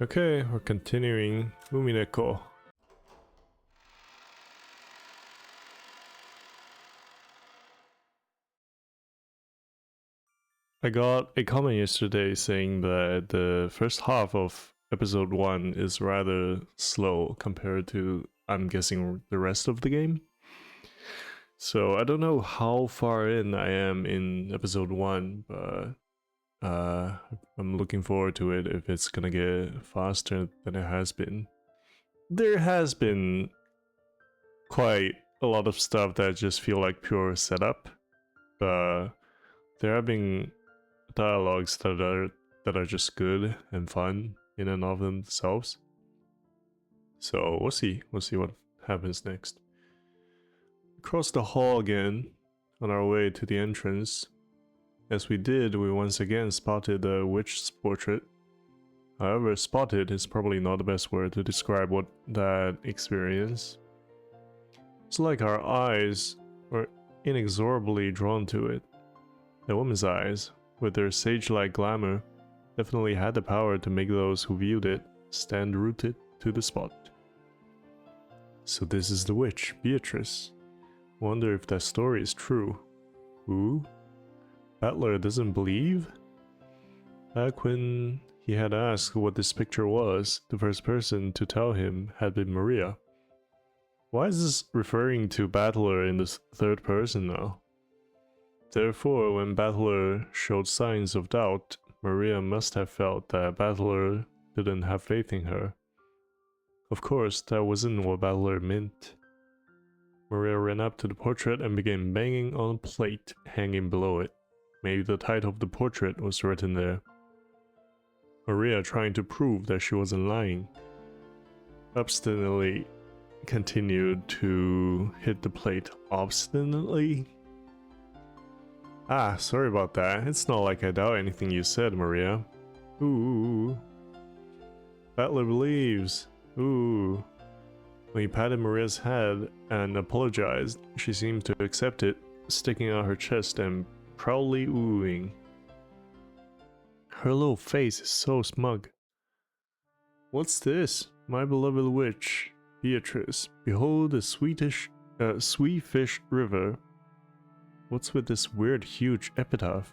Okay, we're continuing Umineko. I got a comment yesterday saying that the first half of episode 1 is rather slow compared to, I'm guessing, the rest of the game. So I don't know how far in I am in episode 1, but I'm looking forward to it if it's gonna get faster than it has been. There has been quite a lot of stuff that just feel like pure setup, but there have been dialogues that are just good and fun in and of themselves. So we'll see what happens next. Across the hall again, on our way to the entrance. As we did, we once again spotted the witch's portrait. However, spotted is probably not the best word to describe what that experience. It's like our eyes were inexorably drawn to it. The woman's eyes, with their sage-like glamour, definitely had the power to make those who viewed it stand rooted to the spot. So this is the witch, Beatrice. Wonder if that story is true. Who? Battler doesn't believe? Back when he had asked what this picture was, the first person to tell him had been Maria. Why is this referring to Battler in the third person now? Therefore, when Battler showed signs of doubt, Maria must have felt that Battler didn't have faith in her. Of course, that wasn't what Battler meant. Maria ran up to the portrait and began banging on a plate hanging below it. Maybe the title of the portrait was written there. Maria trying to prove that she wasn't lying, obstinately continued to hit the plate. Obstinately? Ah, sorry about that. It's not like I doubt anything you said, Maria. Ooh. Battler believes. Ooh. When he patted Maria's head and apologized, she seemed to accept it, sticking out her chest and proudly oohing. Her little face is so smug. What's this? My beloved witch, Beatrice. Behold the sweet fish river. What's with this weird huge epitaph?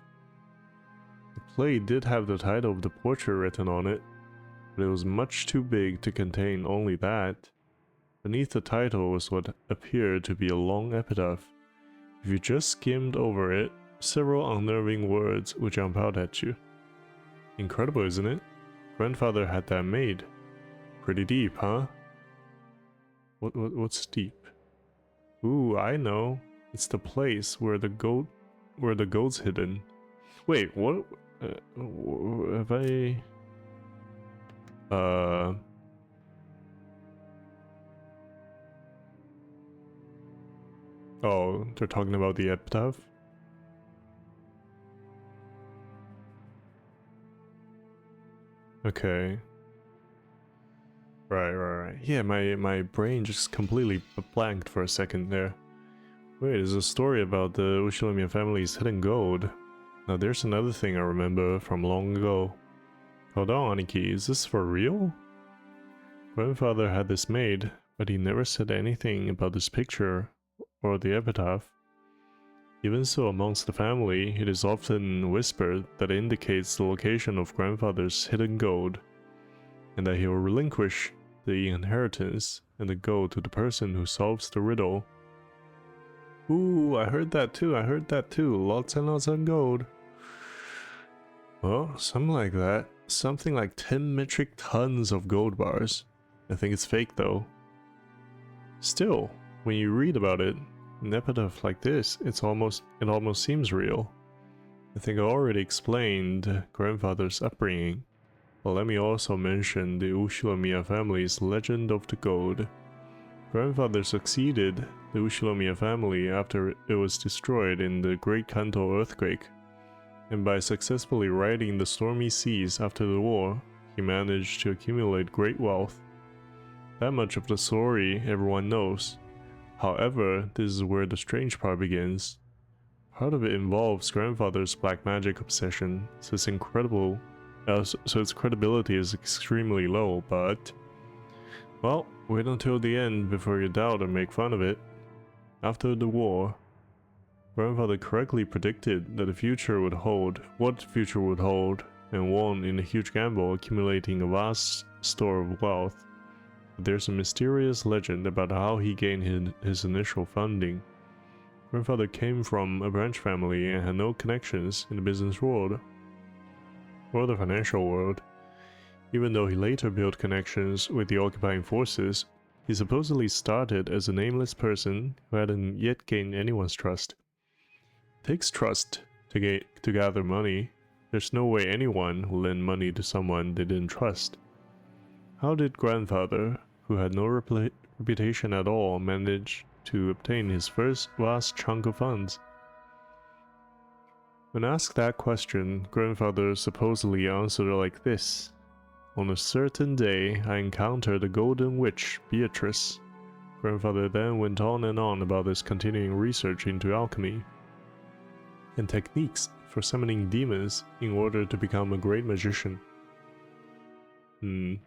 The plate did have the title of the portrait written on it, but it was much too big to contain only that. Beneath the title was what appeared to be a long epitaph. If you just skimmed over it, several unnerving words would jump out at you. Incredible, isn't it? Grandfather had that made. Pretty deep, huh? What's deep? Ooh, I know. It's the place where the goat's hidden. Wait, what? Have I? Oh, they're talking about the epitaph? Okay. Right. Yeah, my brain just completely blanked for a second there. Wait, there's a story about the Ushilimiya family's hidden gold. Now there's another thing I remember from long ago. Hold on, Aniki, is this for real? Grandfather had this made, but he never said anything about this picture or the epitaph. Even so, amongst the family, it is often whispered that it indicates the location of grandfather's hidden gold, and that he will relinquish the inheritance and the gold to the person who solves the riddle. Ooh, I heard that too, lots and lots of gold. Well, something like that. Something like 10 metric tons of gold bars. I think it's fake though. Still, when you read about it, an epitaph like this, it almost seems real. I think I already explained grandfather's upbringing, but let me also mention the Ushilimiya family's legend of the gold. Grandfather succeeded the Ushilimiya family after it was destroyed in the Great Kanto earthquake, and by successfully riding the stormy seas after the war, he managed to accumulate great wealth. That much of the story everyone knows. However, this is where the strange part begins. Part of it involves grandfather's black magic obsession, so it's incredible So its credibility is extremely low, but... Well, wait until the end before you doubt or make fun of it. After the war, grandfather correctly predicted that the future would hold, what the future would hold, and won in a huge gamble, accumulating a vast store of wealth. But there's a mysterious legend about how he gained his initial funding. Grandfather came from a branch family and had no connections in the business world or the financial world. Even though he later built connections with the occupying forces, he supposedly started as a nameless person who hadn't yet gained anyone's trust. It takes trust to gather money. There's no way anyone will lend money to someone they didn't trust. How did grandfather, who had no reputation at all, manage to obtain his first vast chunk of funds? When asked that question, grandfather supposedly answered like this. On a certain day, I encountered the golden witch, Beatrice. Grandfather then went on and on about his continuing research into alchemy and techniques for summoning demons in order to become a great magician. And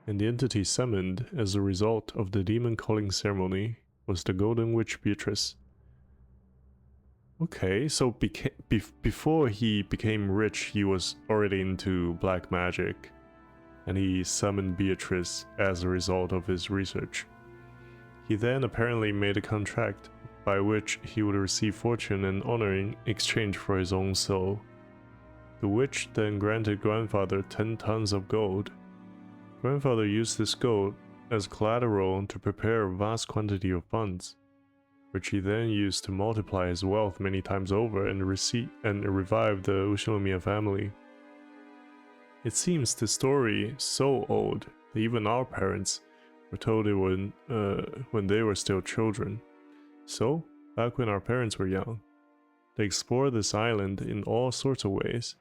the entity summoned as a result of the demon calling ceremony was the golden witch Beatrice. Okay, so before he became rich, he was already into black magic. And he summoned Beatrice as a result of his research. He then apparently made a contract by which he would receive fortune and honor in exchange for his own soul. The witch then granted grandfather 10 tons of gold. Grandfather used this gold as collateral to prepare a vast quantity of funds, which he then used to multiply his wealth many times over and revive the Ushilomia family. It seems the story is so old that even our parents were told it when they were still children. So, back when our parents were young, they explored this island in all sorts of ways,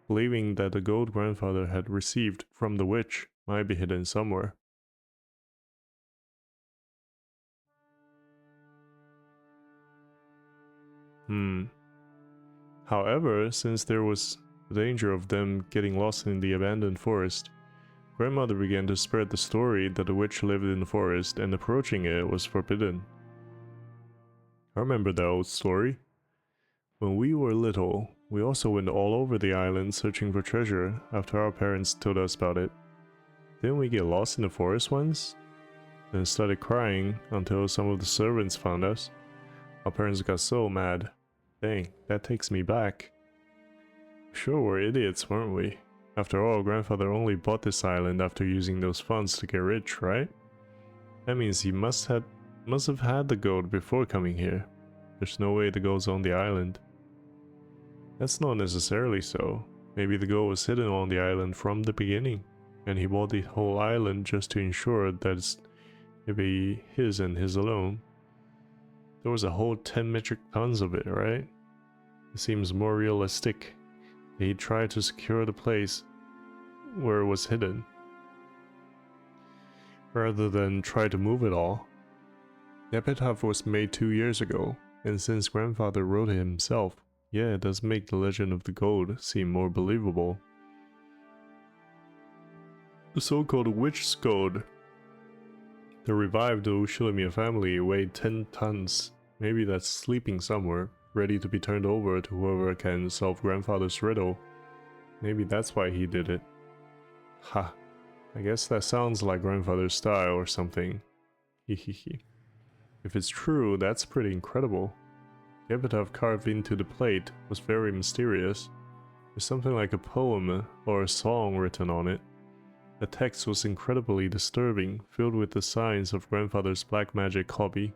believing that the gold grandfather had received from the witch might be hidden somewhere. However, since there was the danger of them getting lost in the abandoned forest, grandmother began to spread the story that the witch lived in the forest and approaching it was forbidden. I remember that old story. When we were little, we also went all over the island searching for treasure after our parents told us about it. Didn't we get lost in the forest once? Then started crying until some of the servants found us. Our parents got so mad. Dang, that takes me back. Sure, we're idiots, weren't we? After all, grandfather only bought this island after using those funds to get rich, right? That means he must have had the gold before coming here. There's no way the gold's on the island. That's not necessarily so. Maybe the gold was hidden on the island from the beginning, and he bought the whole island just to ensure that it'd be his and his alone. There was a whole 10 metric tons of it, right? It seems more realistic. He tried to secure the place where it was hidden, rather than try to move it all. The epitaph was made 2 years ago, and since grandfather wrote it himself, yeah, it does make the legend of the gold seem more believable. The so-called witch's gold that revived the Ushilomia family weighed 10 tons. Maybe that's sleeping somewhere, ready to be turned over to whoever can solve grandfather's riddle. Maybe that's why he did it. Ha, I guess that sounds like grandfather's style or something. Hehehe. If it's true, that's pretty incredible. The epitaph carved into the plate was very mysterious. There's something like a poem or a song written on it. The text was incredibly disturbing, filled with the signs of grandfather's black magic hobby,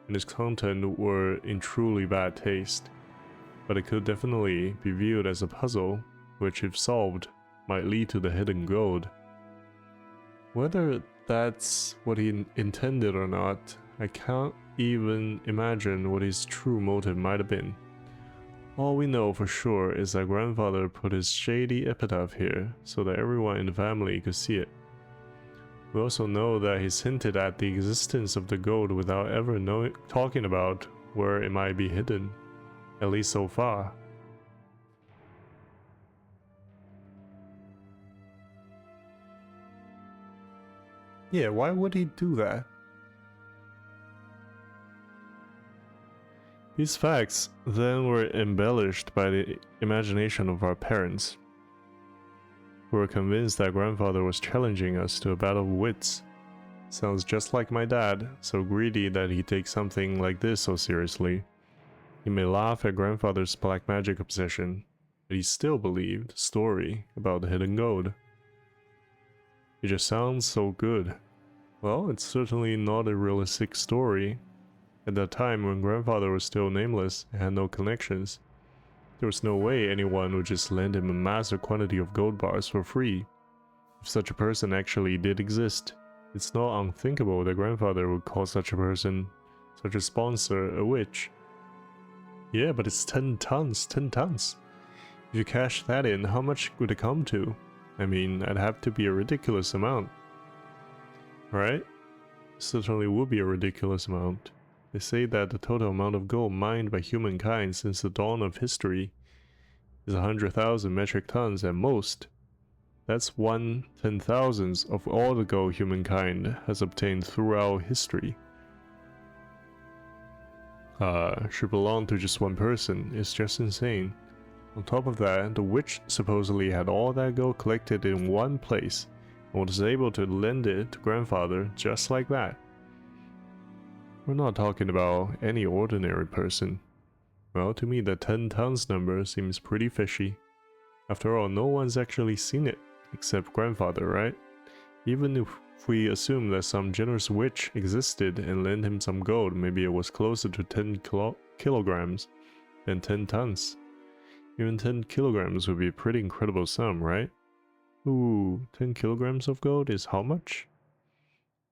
and its content were in truly bad taste. But it could definitely be viewed as a puzzle, which if solved, might lead to the hidden gold. Whether that's what he intended or not, I can't even imagine what his true motive might have been. All we know for sure is that grandfather put his shady epitaph here so that everyone in the family could see it. We also know that he's hinted at the existence of the gold without ever talking about where it might be hidden, at least so far. Yeah, why would he do that? These facts then were embellished by the imagination of our parents, who were convinced that grandfather was challenging us to a battle of wits. Sounds just like my dad, so greedy that he takes something like this so seriously. He may laugh at grandfather's black magic obsession, but he still believed the story about the hidden gold. It just sounds so good. Well, it's certainly not a realistic story. At that time, when grandfather was still nameless and had no connections, there was no way anyone would just lend him a massive quantity of gold bars for free. If such a person actually did exist, it's not unthinkable that grandfather would call such a person, such a sponsor, a witch. Yeah, but it's 10 tons, 10 tons. If you cash that in, how much would it come to? I mean, that'd have to be a ridiculous amount. Right? Certainly would be a ridiculous amount. They say that the total amount of gold mined by humankind since the dawn of history is 100,000 metric tons at most. That's 1/10,000th of all the gold humankind has obtained throughout history. Should belong to just one person. It's just insane. On top of that, the witch supposedly had all that gold collected in one place and was able to lend it to grandfather just like that. We're not talking about any ordinary person. Well, to me the 10 tons number seems pretty fishy. After all, no one's actually seen it, except grandfather, right? Even if we assume that some generous witch existed and lent him some gold, maybe it was closer to 10 kilograms than 10 tons. Even 10 kilograms would be a pretty incredible sum, right? Ooh, 10 kilograms of gold is how much?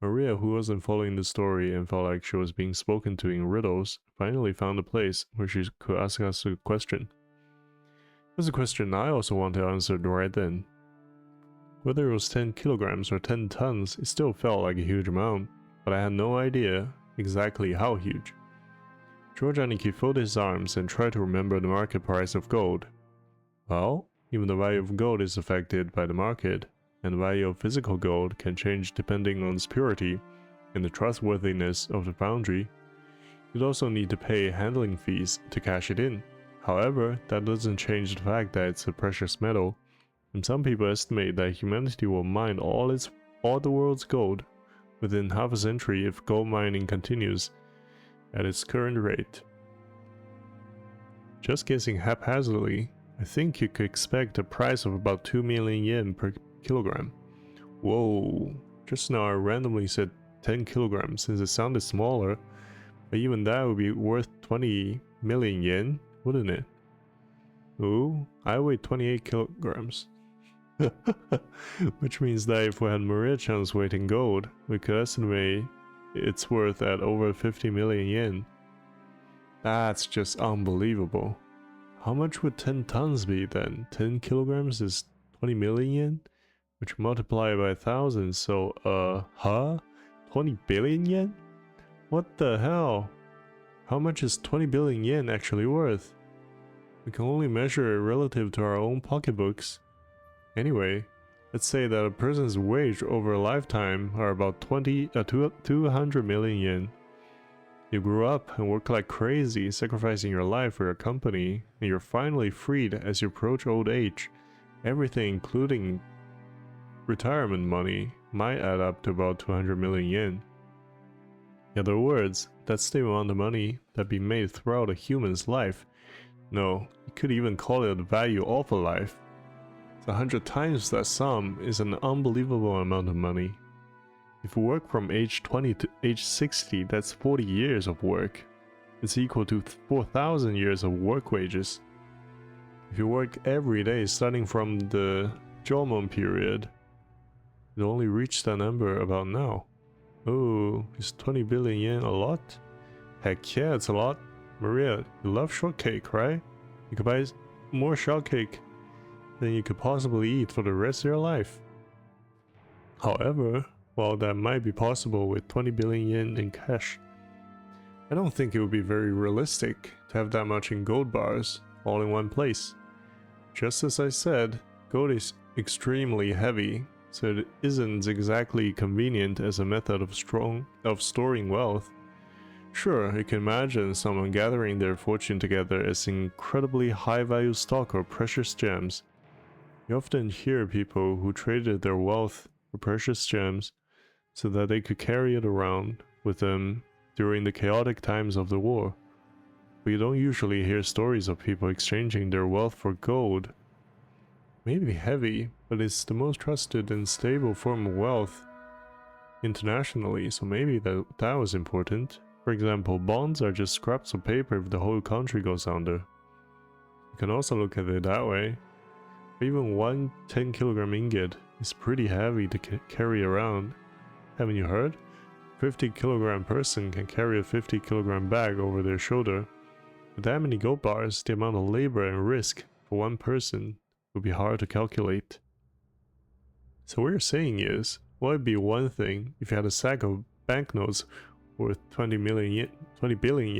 Maria, who wasn't following the story and felt like she was being spoken to in riddles, finally found a place where she could ask us a question. It was a question I also wanted answered right then. Whether it was 10 kilograms or 10 tons, it still felt like a huge amount, but I had no idea exactly how huge. Giorgianiki folded his arms and tried to remember the market price of gold. Well, even the value of gold is affected by the market, and the value of physical gold can change depending on its purity and the trustworthiness of the foundry. You'd also need to pay handling fees to cash it in. However, that doesn't change the fact that it's a precious metal, and some people estimate that humanity will mine all the world's gold within half a century if gold mining continues at its current rate. Just guessing haphazardly, I think you could expect a price of about 2 million yen per kilogram. Whoa, just now I randomly said 10 kilograms since it sounded smaller, but even that would be worth 20 million yen, wouldn't it? Ooh, I weigh 28 kilograms. Which means that if we had Maria-chan's weight in gold, we could estimate it's worth at over 50 million yen. That's just unbelievable. How much would 10 tons be then? 10 kilograms is 20 million yen? Which multiply by 1,000, so, 20 billion yen? What the hell? How much is 20 billion yen actually worth? We can only measure it relative to our own pocketbooks. Anyway, let's say that a person's wage over a lifetime are about 200 million yen. You grew up and worked like crazy, sacrificing your life for your company, and you're finally freed as you approach old age. Everything, including retirement money, might add up to about 200 million yen. In other words, that's the amount of money that be made throughout a human's life. No, you could even call it the value of a life. 100 times that sum is an unbelievable amount of money. If you work from age 20 to age 60, that's 40 years of work. It's equal to 4,000 years of work wages. If you work every day starting from the Jomon period, you only reach that number about now. Oh, is 20 billion yen a lot? Heck yeah, it's a lot. Maria, you love shortcake, right? You could buy more shortcake than you could possibly eat for the rest of your life. However, while that might be possible with 20 billion yen in cash, I don't think it would be very realistic to have that much in gold bars all in one place. Just as I said, gold is extremely heavy, so it isn't exactly convenient as a method of storing wealth. Sure, you can imagine someone gathering their fortune together as incredibly high-value stock or precious gems. You often hear people who traded their wealth for precious gems so that they could carry it around with them during the chaotic times of the war. But you don't usually hear stories of people exchanging their wealth for gold. Maybe heavy, but it's the most trusted and stable form of wealth internationally, so maybe that was important. For example, bonds are just scraps of paper if the whole country goes under. You can also look at it that way. Even one 10-kilogram ingot is pretty heavy to carry around. Haven't you heard? A 50-kilogram person can carry a 50-kilogram bag over their shoulder. With that many gold bars, the amount of labor and risk for one person would be hard to calculate. So what you're saying is, what would be one thing if you had a sack of banknotes worth 20 billion yen? 20 billion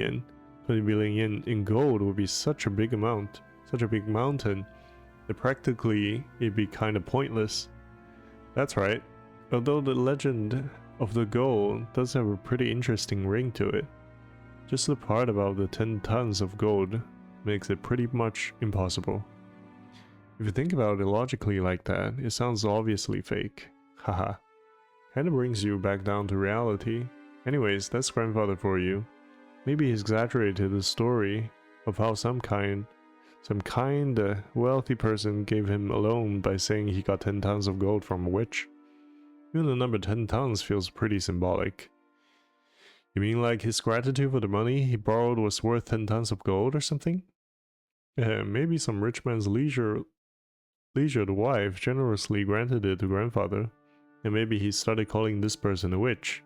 yen in gold would be such a big amount, such a big mountain, that practically it'd be kind of pointless. That's right. Although the legend of the gold does have a pretty interesting ring to it, just the part about the 10 tons of gold makes it pretty much impossible. If you think about it logically like that, it sounds obviously fake. Haha. Kinda brings you back down to reality. Anyways, that's grandfather for you. Maybe he exaggerated the story of how some kind wealthy person gave him a loan by saying he got 10 tons of gold from a witch. Even the number 10 tons feels pretty symbolic. You mean like his gratitude for the money he borrowed was worth 10 tons of gold or something? Maybe some rich man's leisured wife generously granted it to grandfather, and maybe he started calling this person a witch.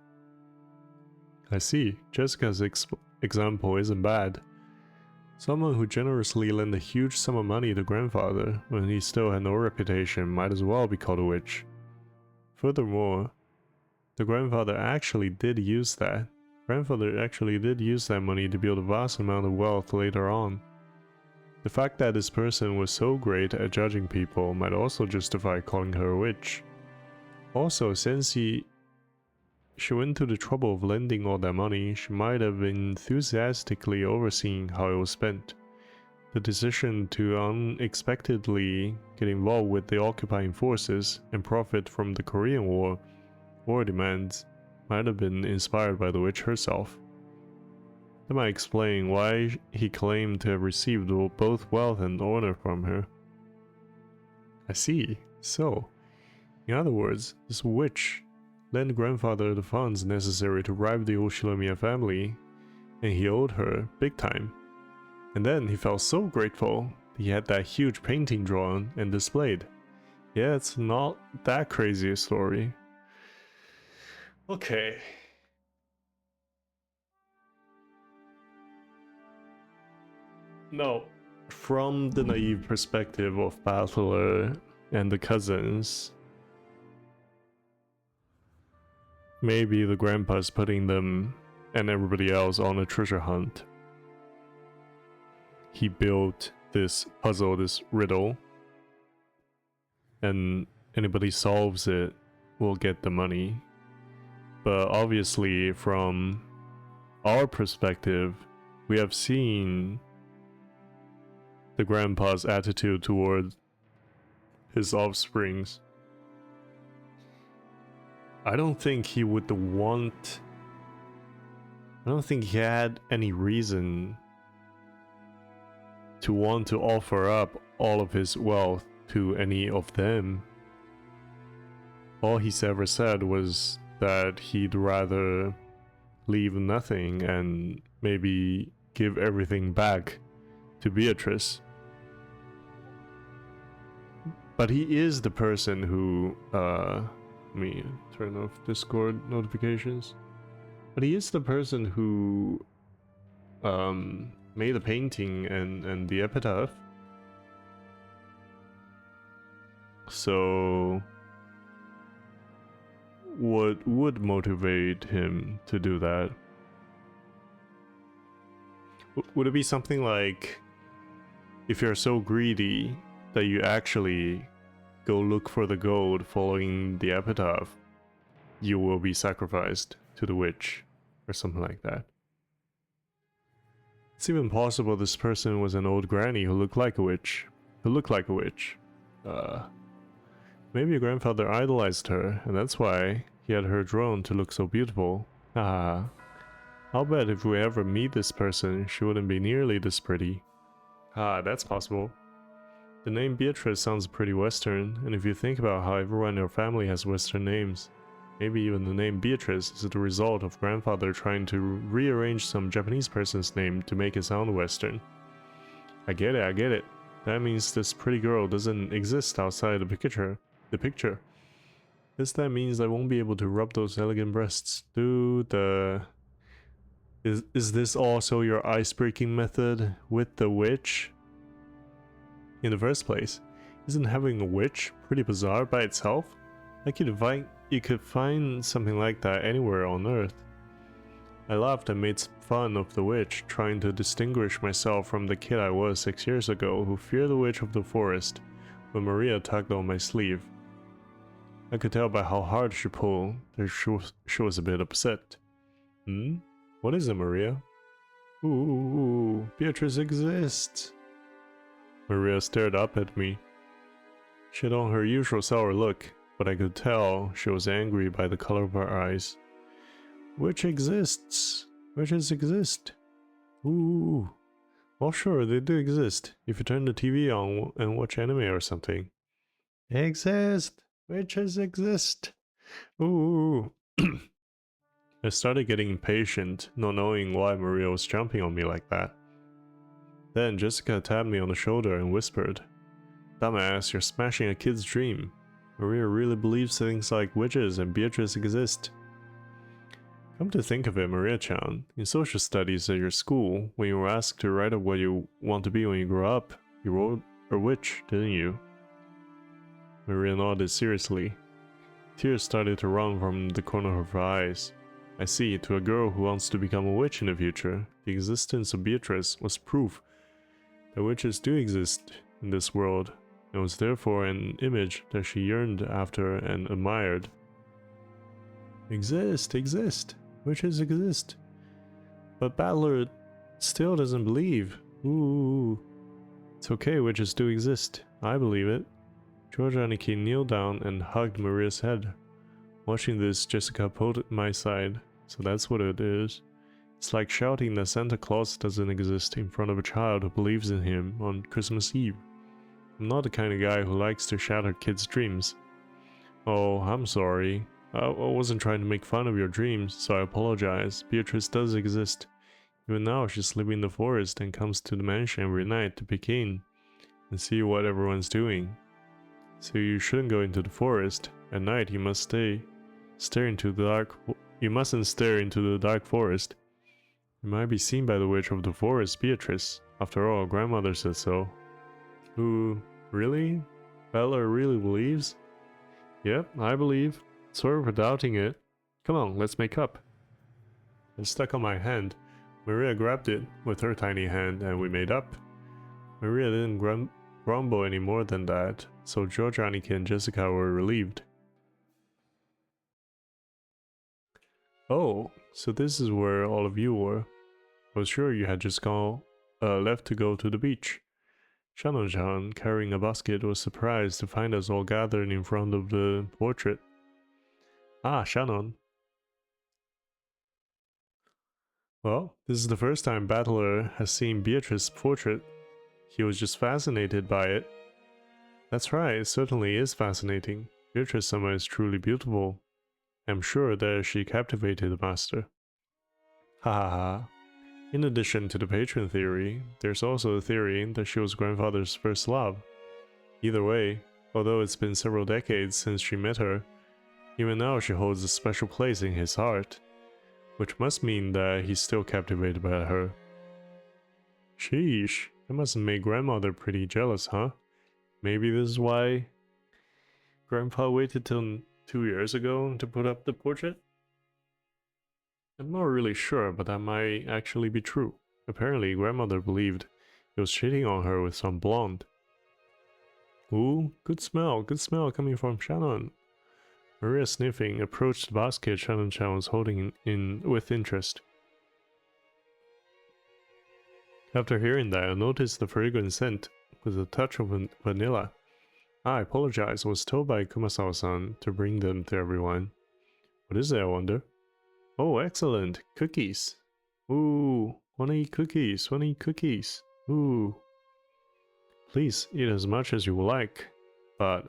I see, Jessica's example isn't bad. Someone who generously lent a huge sum of money to grandfather when he still had no reputation might as well be called a witch. Furthermore, the grandfather actually did use that. Grandfather actually did use that money to build a vast amount of wealth later on. The fact that this person was so great at judging people might also justify calling her a witch. Also, since she went to the trouble of lending all that money, she might have enthusiastically overseen how it was spent. The decision to unexpectedly get involved with the occupying forces and profit from the Korean War demands might have been inspired by the witch herself. That might explain why he claimed to have received both wealth and honor from her. I see. So, in other words, this witch lent grandfather the funds necessary to rival the Oshinomiya family, and he owed her big time. And then he felt so grateful he had that huge painting drawn and displayed. Yeah, it's not that crazy a story. Okay. No, from the naive perspective of Battler and the cousins, maybe the grandpa's putting them and everybody else on a treasure hunt. He built this puzzle, this riddle, and anybody solves it will get the money. But obviously, from our perspective, we have seen the grandpa's attitude toward his offsprings. I don't think he had any reason to want to offer up all of his wealth to any of them. All he's ever said was that he'd rather leave nothing and maybe give everything back to Beatrice. But he is the person who, let me turn off Discord notifications. But he is the person who made the painting and the epitaph. So what would motivate him to do that? Would it be something like, if you're so greedy that you actually go look for the gold following the epitaph, you will be sacrificed to the witch, or something like that. It's even possible this person was an old granny who looked like a witch. Maybe your grandfather idolized her, and that's why he had her drawn to look so beautiful. Haha. I'll bet if we ever meet this person, she wouldn't be nearly this pretty. Ah, that's possible. The name Beatrice sounds pretty Western, and if you think about how everyone in your family has Western names, maybe even the name Beatrice is the result of grandfather trying to rearrange some Japanese person's name to make it sound Western. I get it. That means this pretty girl doesn't exist outside the picture. That means I won't be able to rub those elegant breasts. Is this also your ice-breaking method with the witch? In the first place, isn't having a witch pretty bizarre by itself? Like you could find something like that anywhere on Earth. I laughed and made fun of the witch, trying to distinguish myself from the kid I was 6 years ago who feared the witch of the forest when Maria tugged on my sleeve. I could tell by how hard she pulled that she was a bit upset. What is it, Maria? Ooh, Beatrice exists. Maria stared up at me. She had on her usual sour look, but I could tell she was angry by the color of her eyes. Witches exist. Ooh. Well, sure, they do exist. If you turn the TV on and watch anime or something. Witches exist. Ooh. I started getting impatient, not knowing why Maria was jumping on me like that. Then Jessica tapped me on the shoulder and whispered, "Dumbass, you're smashing a kid's dream. Maria really believes things like witches and Beatrice exist." Come to think of it, Maria-chan, in social studies at your school, when you were asked to write up what you want to be when you grow up, you wrote a witch, didn't you? Maria nodded seriously. Tears started to run from the corner of her eyes. I see, to a girl who wants to become a witch in the future, the existence of Beatrice was proof that witches do exist in this world, and was therefore an image that she yearned after and admired. Exist. Witches exist. But Battler still doesn't believe. Ooh. It's okay, witches do exist. I believe it. Georgia Aniki kneeled down and hugged Maria's head. Watching this, Jessica pulled at my side. So that's what it is. It's like shouting that Santa Claus doesn't exist in front of a child who believes in him on Christmas Eve. I'm not the kind of guy who likes to shatter kids' dreams. Oh, I'm sorry. I wasn't trying to make fun of your dreams, so I apologize. Beatrice does exist. Even now, she's living in the forest and comes to the mansion every night to peek in and see what everyone's doing. So you shouldn't go into the forest. At night, you must stare into the dark. You mustn't stare into the dark forest. You might be seen by the witch of the forest, Beatrice. After all, grandmother said so. Who? Really? Bella really believes? Yep, I believe. Sorry for doubting it. Come on, let's make up. It stuck on my hand. Maria grabbed it with her tiny hand and we made up. Maria didn't grumble any more than that, so George, Annika, and Jessica were relieved. Oh, so this is where all of you were. I was sure you had just left to go to the beach. Shannon-chan, carrying a basket, was surprised to find us all gathered in front of the portrait. Ah, Shannon. Well, this is the first time Battler has seen Beatrice's portrait. He was just fascinated by it. That's right, it certainly is fascinating. Beatrice-sama is truly beautiful. I'm sure that she captivated the master. Ha ha ha. In addition to the patron theory, there's also a theory that she was grandfather's first love. Either way, although it's been several decades since she met her, even now she holds a special place in his heart, which must mean that he's still captivated by her. Sheesh, that must have made grandmother pretty jealous, huh? Maybe this is why Grandpa waited till 2 years ago to put up the portrait? I'm not really sure, but that might actually be true. Apparently, grandmother believed he was cheating on her with some blonde. Ooh, good smell coming from Shannon. Maria, sniffing, approached the basket Shannon-chan was holding in with interest. After hearing that, I noticed the fragrant scent, with a touch of vanilla. I apologize, I was told by Kumasawa-san to bring them to everyone. What is it, I wonder? Oh, excellent! Cookies! Ooh, wanna eat cookies, Ooh. Please, eat as much as you like. But,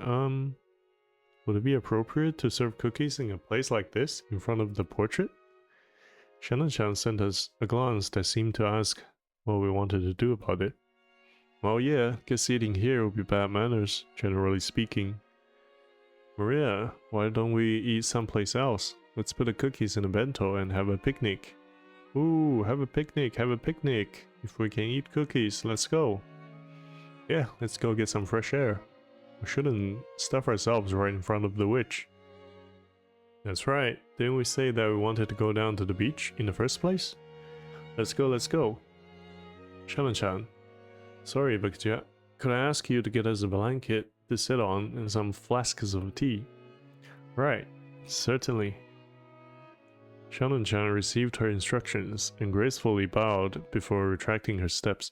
would it be appropriate to serve cookies in a place like this, in front of the portrait? Shannon-chan sent us a glance that seemed to ask what we wanted to do about it. Well, yeah, guess eating here would be bad manners, generally speaking. Maria, why don't we eat someplace else? Let's put the cookies in a bento and have a picnic. Ooh, have a picnic. If we can eat cookies, let's go. Yeah, let's go get some fresh air. We shouldn't stuff ourselves right in front of the witch. That's right, didn't we say that we wanted to go down to the beach in the first place? Let's go. Shannon-chan, sorry, but could I ask you to get us a blanket to sit on and some flasks of tea? Right, certainly. Shannon-chan received her instructions and gracefully bowed before retracing her steps.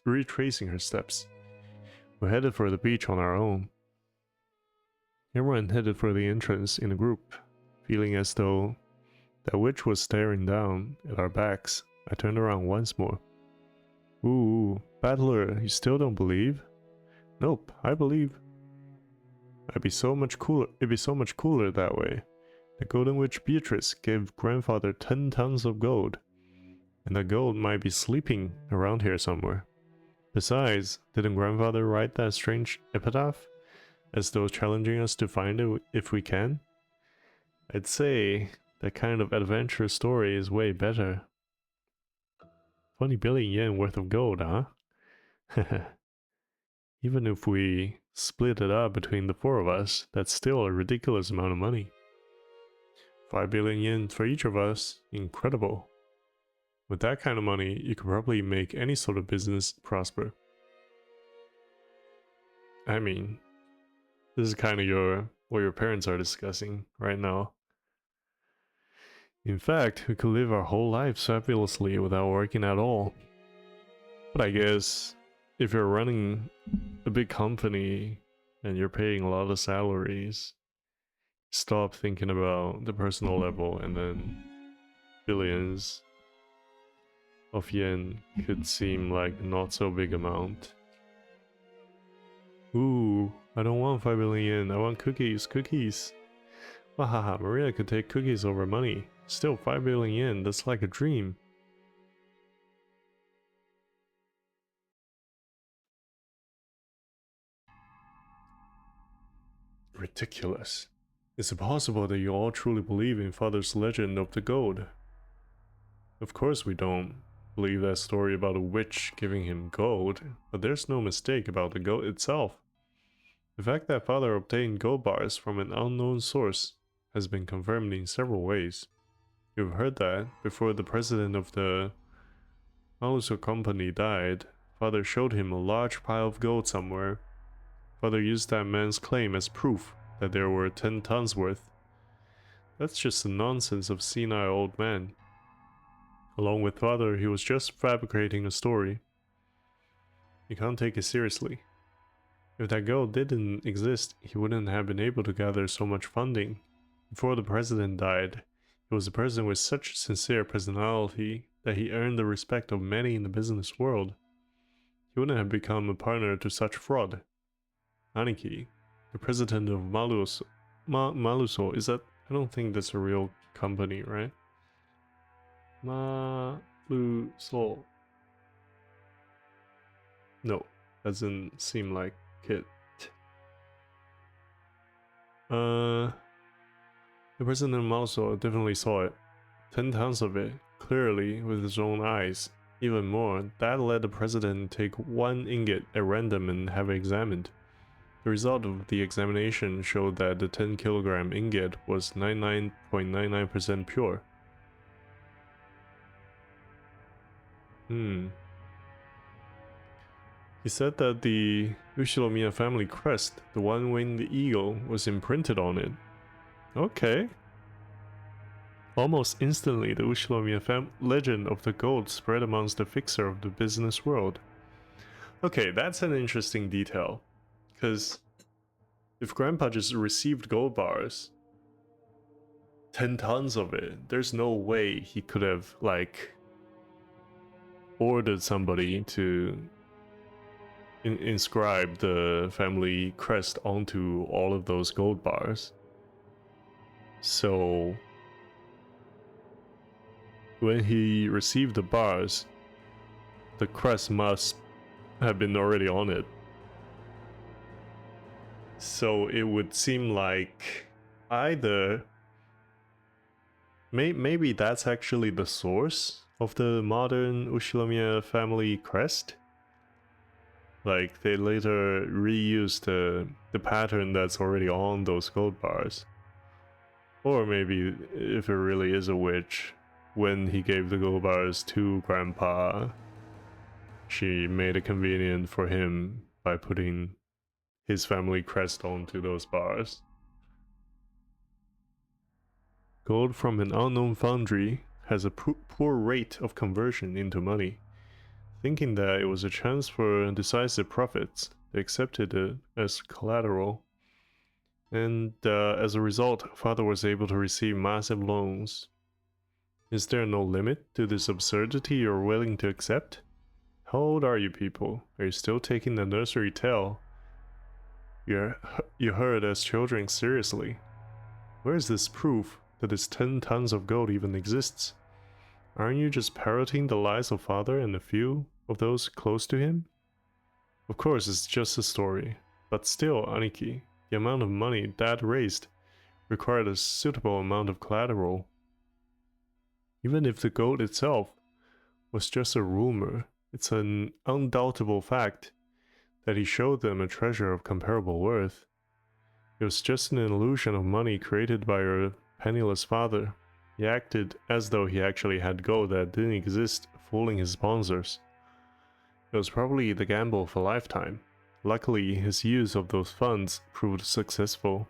We headed for the beach on our own. Everyone headed for the entrance in a group, feeling as though that witch was staring down at our backs. I turned around once more. Ooh, battler, you still don't believe? Nope, I believe. It'd be so much cooler that way. The Golden Witch Beatrice gave grandfather 10 tons of gold, and the gold might be sleeping around here somewhere. Besides, didn't grandfather write that strange epitaph, as though challenging us to find it if we can? I'd say that kind of adventure story is way better. 20 billion yen worth of gold, huh? Even if we split it up between the 4 of us, that's still a ridiculous amount of money. 5 billion yen for each of us, incredible. With that kind of money, you could probably make any sort of business prosper. I mean, this is kind of what your parents are discussing right now. In fact, we could live our whole lives fabulously without working at all. But I guess, if you're running a big company and you're paying a lot of salaries, stop thinking about the personal level, and then billions of yen could seem like not so big amount. Ooh, I don't want 5 billion yen, I want cookies. Wahaha, Maria could take cookies over money. Still 5 billion yen, that's like a dream. Ridiculous. Is it possible that you all truly believe in Father's legend of the gold? Of course we don't believe that story about a witch giving him gold, but there's no mistake about the gold itself. The fact that Father obtained gold bars from an unknown source has been confirmed in several ways. You've heard that before the president of the Maluso company died, Father showed him a large pile of gold somewhere. Father used that man's claim as proof that there were 10 tons worth. That's just the nonsense of senile old man. Along with Father, he was just fabricating a story. You can't take it seriously. If that gold didn't exist, he wouldn't have been able to gather so much funding. Before the president died, he was a person with such a sincere personality that he earned the respect of many in the business world. He wouldn't have become a partner to such fraud. Aniki, the president of Maluso, is that? I don't think that's a real company, right? Maluso. No, doesn't seem like it. The president of Maluso definitely saw it. 10 tons of it, clearly with his own eyes. Even more, that let the president take 1 ingot at random and have it examined. The result of the examination showed that the 10 kilogram ingot was 99.99% pure. He said that the Ushinomiya family crest, the one-winged eagle, was imprinted on it. Okay. Almost instantly, the Ushinomiya legend of the gold spread amongst the fixer of the business world. Okay, that's an interesting detail. Because if Grandpa just received gold bars, 10 tons of it, there's no way he could have, like, ordered somebody to inscribe the family crest onto all of those gold bars. So when he received the bars, the crest must have been already on it. So it would seem like either maybe that's actually the source of the modern Ushinomiya family crest. Like they later reused the pattern that's already on those gold bars. Or maybe if it really is a witch, when he gave the gold bars to Grandpa, she made it convenient for him by putting his family crest onto those bars. Gold from an unknown foundry has a poor rate of conversion into money. Thinking that it was a chance for decisive profits, they accepted it as collateral. And as a result, father was able to receive massive loans. Is there no limit to this absurdity you're willing to accept? How old are you people? Are you still taking the nursery tale you heard as children seriously? Where is this proof that this 10 tons of gold even exists? Aren't you just parroting the lies of father and a few of those close to him? Of course, it's just a story, but still, Aniki, the amount of money Dad raised required a suitable amount of collateral. Even if the gold itself was just a rumor, it's an undoubtable fact that he showed them a treasure of comparable worth. It was just an illusion of money created by your penniless father. He acted as though he actually had gold that didn't exist, fooling his sponsors. It was probably the gamble of a lifetime. Luckily, his use of those funds proved successful.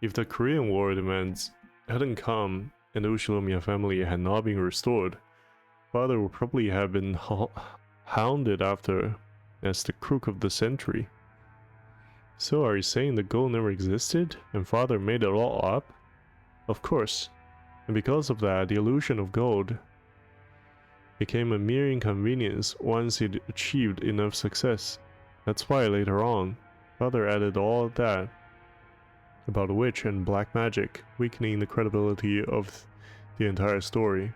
If the Korean War demands hadn't come and the Ushinomiya family had not been restored, father would probably have been hounded after as the crook of the century. So are you saying the gold never existed and father made it all up? Of course. And because of that, the illusion of gold became a mere inconvenience once it achieved enough success. That's why later on, father added all that about a witch and black magic, weakening the credibility of the entire story.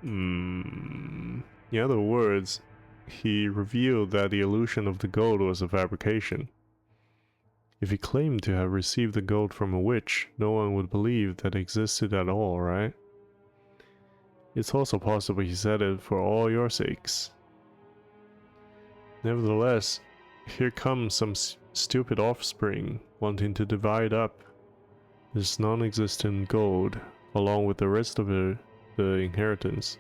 In other words, he revealed that the illusion of the gold was a fabrication. If he claimed to have received the gold from a witch, no one would believe that it existed at all, right? It's also possible he said it for all your sakes. Nevertheless, here comes some stupid offspring wanting to divide up this non-existent gold along with the rest of the inheritance.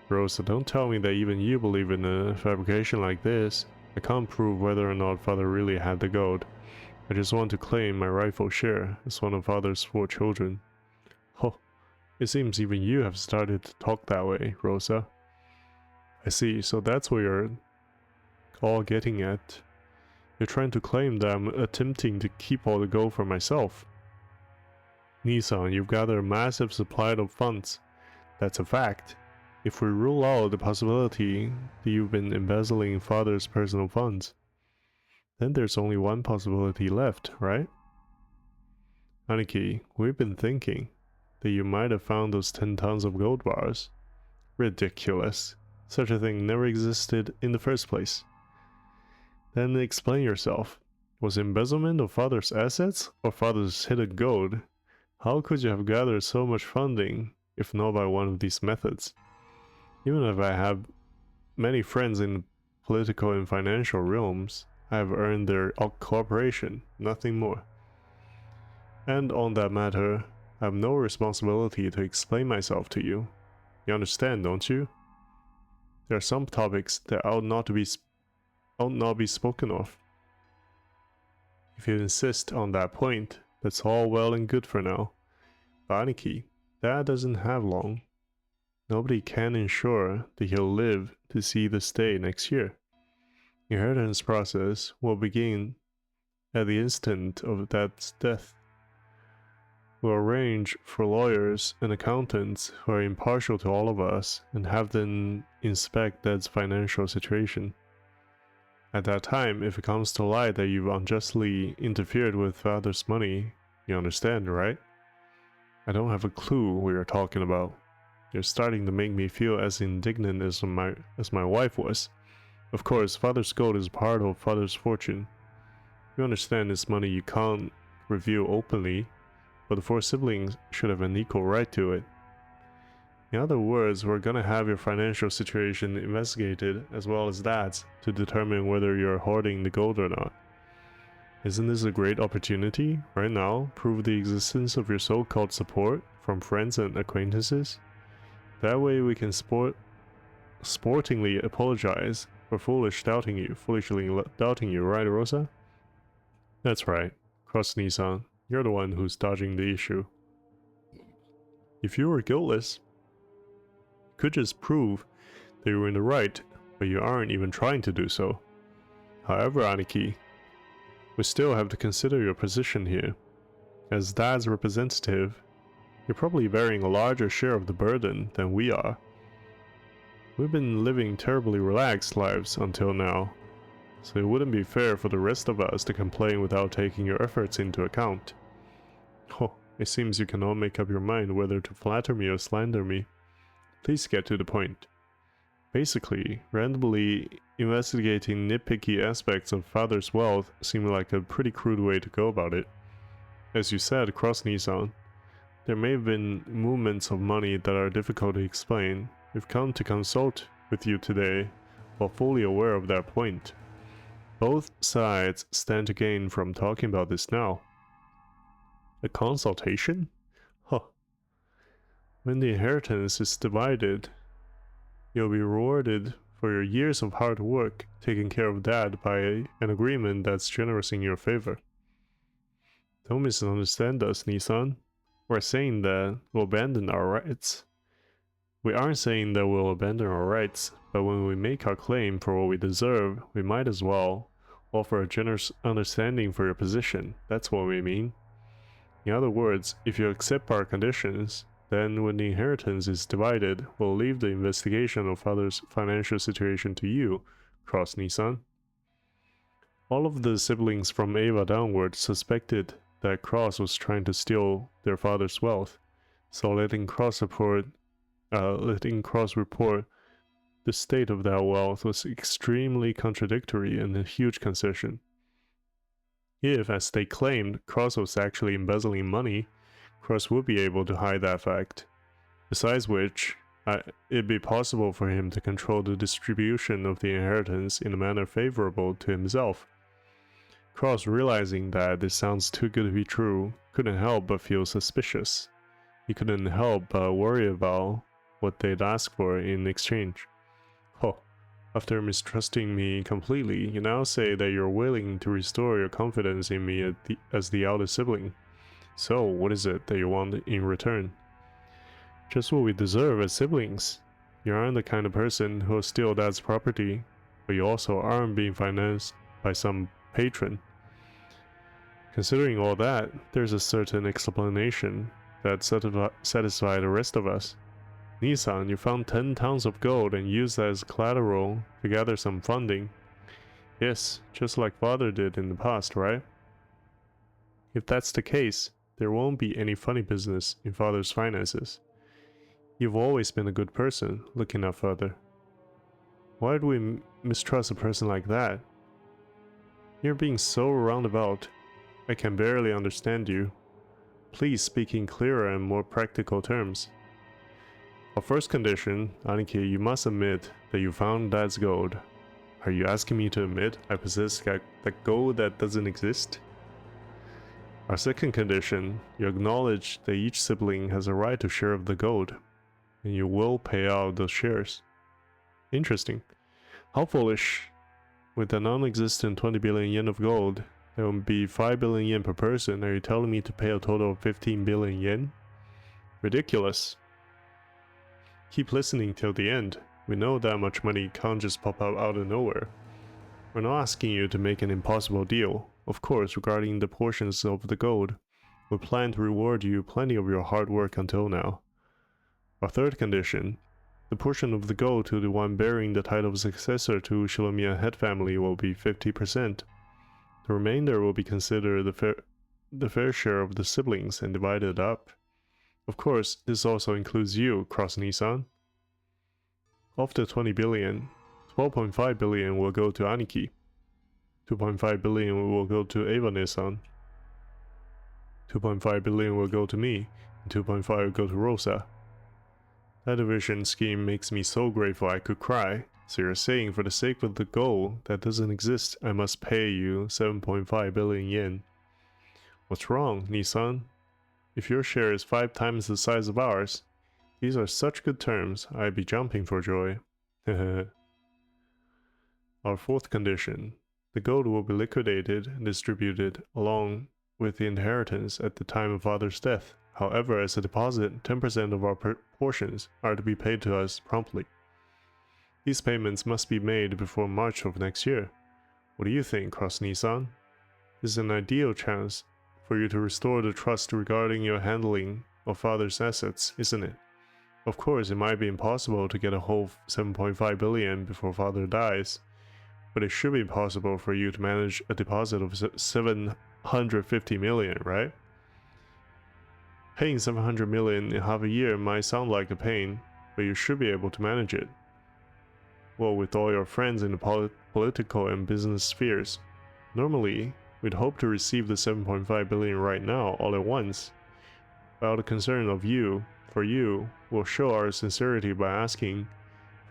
Rosa, don't tell me that even you believe in a fabrication like this. I can't prove whether or not father really had the gold. I just want to claim my rightful share as one of father's 4 children. Oh, it seems even you have started to talk that way, Rosa. I see, so that's what you're all getting at. You're trying to claim that I'm attempting to keep all the gold for myself. Nissan, you've gathered a massive supply of funds. That's a fact. If we rule out the possibility that you've been embezzling father's personal funds, then there's only one possibility left, right? Aniki, we've been thinking that you might have found those 10 tons of gold bars. Ridiculous. Such a thing never existed in the first place. Then explain yourself. Was embezzlement of father's assets or father's hidden gold? How could you have gathered so much funding if not by one of these methods? Even if I have many friends in political and financial realms, I have earned their cooperation, nothing more. And on that matter, I have no responsibility to explain myself to you. You understand, don't you? There are some topics that ought not be spoken of. If you insist on that point, that's all well and good for now. But Aniki, Dad doesn't have long. Nobody can ensure that he'll live to see this day next year. Inheritance process will begin at the instant of Dad's death. We'll arrange for lawyers and accountants who are impartial to all of us and have them inspect Dad's financial situation. At that time, if it comes to light that you've unjustly interfered with Father's money, you understand, right? I don't have a clue what you're talking about. You're starting to make me feel as indignant as my wife was. Of course, Father's gold is part of Father's fortune. You understand it's money you can't reveal openly, but the 4 siblings should have an equal right to it. In other words, we're gonna have your financial situation investigated as well as Dad's to determine whether you're hoarding the gold or not. Isn't this a great opportunity, right now, prove the existence of your so-called support from friends and acquaintances? That way we can sportingly apologize for foolishly doubting you, right, Rosa? That's right, Cross-Nissan, you're the one who's dodging the issue. If you were guiltless, you could just prove that you were in the right, but you aren't even trying to do so. However, Aniki, we still have to consider your position here. As Dad's representative, you're probably bearing a larger share of the burden than we are. We've been living terribly relaxed lives until now, so it wouldn't be fair for the rest of us to complain without taking your efforts into account. Oh, it seems you cannot make up your mind whether to flatter me or slander me. Please get to the point. Basically, randomly investigating nitpicky aspects of Father's wealth seemed like a pretty crude way to go about it. As you said, Cross-Nissan, there may have been movements of money that are difficult to explain. We've come to consult with you today, while fully aware of that point. Both sides stand to gain from talking about this now. A consultation? Huh. When the inheritance is divided, you'll be rewarded for your years of hard work taking care of Dad by an agreement that's generous in your favor. Don't misunderstand us, Nissan. We're saying that we'll abandon our rights. We aren't saying that we'll abandon our rights, but when we make our claim for what we deserve, we might as well offer a generous understanding for your position. That's what we mean. In other words, if you accept our conditions, then when the inheritance is divided, we'll leave the investigation of Father's financial situation to you, Cross-Nissan. All of the siblings from Ava downward suspected that Cross was trying to steal their father's wealth, so letting Cross report the state of that wealth was extremely contradictory and a huge concession. If, as they claimed, Cross was actually embezzling money, Cross would be able to hide that fact. Besides which, it'd be possible for him to control the distribution of the inheritance in a manner favorable to himself. Cross, realizing that this sounds too good to be true, couldn't help but feel suspicious. He couldn't help but worry about what they'd ask for in exchange. Oh, after mistrusting me completely, you now say that you're willing to restore your confidence in me as the eldest sibling. So, what is it that you want in return? Just what we deserve as siblings. You aren't the kind of person who'll steal Dad's property, but you also aren't being financed by some patron. Considering all that, there's a certain explanation that satisfies the rest of us. Nissan, you found 10 tons of gold and used that as collateral to gather some funding. Yes, just like Father did in the past, right? If that's the case, there won't be any funny business in Father's finances. You've always been a good person, looking at Father. Why do we mistrust a person like that? You're being so roundabout. I can barely understand you. Please speak in clearer and more practical terms. Our first condition, Aniki, you must admit that you found Dad's gold. Are you asking me to admit I possess that gold that doesn't exist? Our second condition, you acknowledge that each sibling has a right to share of the gold, and you will pay out those shares. Interesting. How foolish. With a non-existent 20 billion yen of gold, there will be 5 billion yen per person. Are you telling me to pay a total of 15 billion yen? Ridiculous. Keep listening till the end. We know that much money can't just pop out of nowhere. We're not asking you to make an impossible deal. Of course, regarding the portions of the gold, we plan to reward you plenty of your hard work until now. Our third condition, the portion of the gold to the one bearing the title of successor to Shinomiya head family will be 50%. The remainder will be considered the fair share of the siblings and divided up. Of course, this also includes you, Cross-Nissan. Of the 20 billion, 12.5 billion will go to Aniki. 2.5 billion will go to Ava-Nissan. 2.5 billion will go to me, and 2.5 will go to Rosa. That division scheme makes me so grateful I could cry. So you're saying for the sake of the goal that doesn't exist, I must pay you 7.5 billion yen. What's wrong, Nissan? If your share is 5 times the size of ours, these are such good terms, I'd be jumping for joy. Our fourth condition. The gold will be liquidated and distributed along with the inheritance at the time of father's death. However, as a deposit, 10% of our portions are to be paid to us promptly. These payments must be made before March of next year. What do you think, Cross-Nissan? This is an ideal chance for you to restore the trust regarding your handling of father's assets, isn't it? Of course, it might be impossible to get a whole 7.5 billion before father dies, but it should be possible for you to manage a deposit of 750 million, right? Paying 700 million in half a year might sound like a pain, but you should be able to manage it. Well, with all your friends in the political and business spheres. Normally, we'd hope to receive the 7.5 billion right now, all at once. But out of concern of you, for you, we'll show our sincerity by asking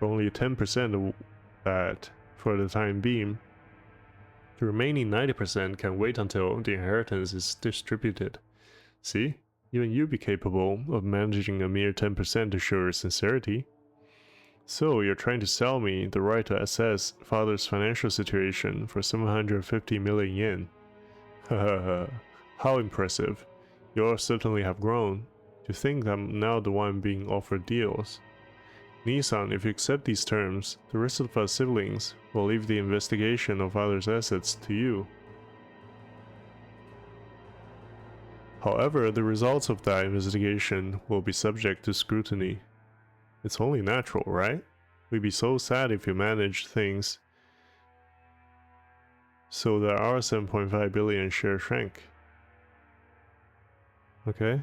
for only 10% of that for the time being. The remaining 90% can wait until the inheritance is distributed. See? Even you be capable of managing a mere 10% to show your sincerity. So, you're trying to sell me the right to assess father's financial situation for 750 million yen. Hahaha, how impressive. You all certainly have grown. To think that I'm now the one being offered deals. Nissan, if you accept these terms, the rest of us siblings will leave the investigation of father's assets to you. However, the results of that investigation will be subject to scrutiny. It's only natural, right? We'd be so sad if you managed things so that our 7.5 billion share shrank. Okay?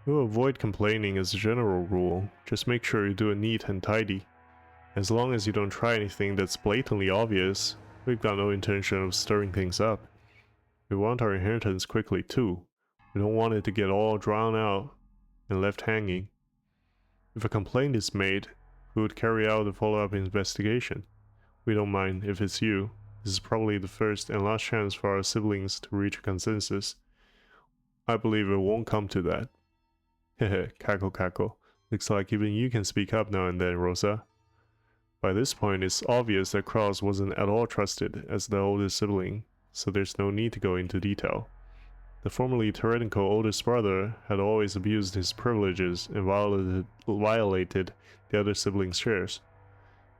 We'll avoid complaining as a general rule. Just make sure you do it neat and tidy. As long as you don't try anything that's blatantly obvious, we've got no intention of stirring things up. We want our inheritance quickly too. We don't want it to get all drawn out and left hanging. If a complaint is made, we would carry out a follow-up investigation. We don't mind if it's you. This is probably the first and last chance for our siblings to reach a consensus. I believe it won't come to that. Hehe, cackle cackle. Looks like even you can speak up now and then, Rosa. By this point, it's obvious that Cross wasn't at all trusted as the oldest sibling, so there's no need to go into detail. The formerly tyrannical oldest brother had always abused his privileges and violated the other siblings' shares.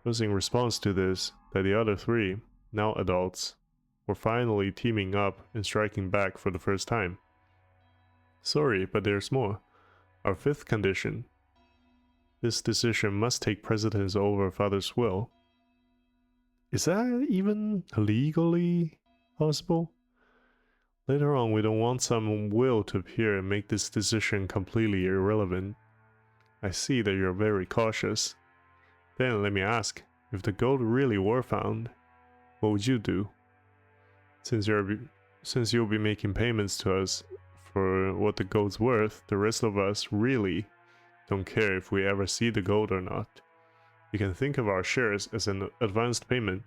It was in response to this that the other three, now adults, were finally teaming up and striking back for the first time. Sorry, but there's more. Our fifth condition. This decision must take precedence over father's will. Is that even legally possible? Later on, we don't want some will to appear and make this decision completely irrelevant. I see that you're very cautious. Then let me ask, if the gold really were found, what would you do? Since you'll be making payments to us for what the gold's worth, the rest of us really don't care if we ever see the gold or not. You can think of our shares as an advanced payment.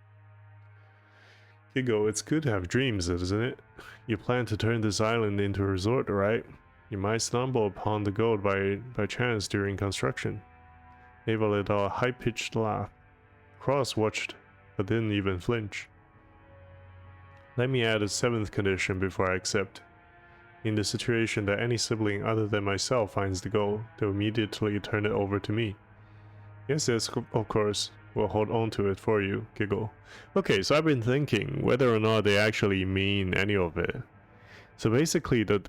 Higo, it's good to have dreams, isn't it? You plan to turn this island into a resort, right? You might stumble upon the gold by chance during construction. Ava let out a high-pitched laugh. Cross watched, but didn't even flinch. Let me add a 7th condition before I accept. In the situation that any sibling other than myself finds the gold, they'll immediately turn it over to me. Yes, of course. We'll hold on to it for you, giggle. Okay, so I've been thinking whether or not they actually mean any of it. So basically, the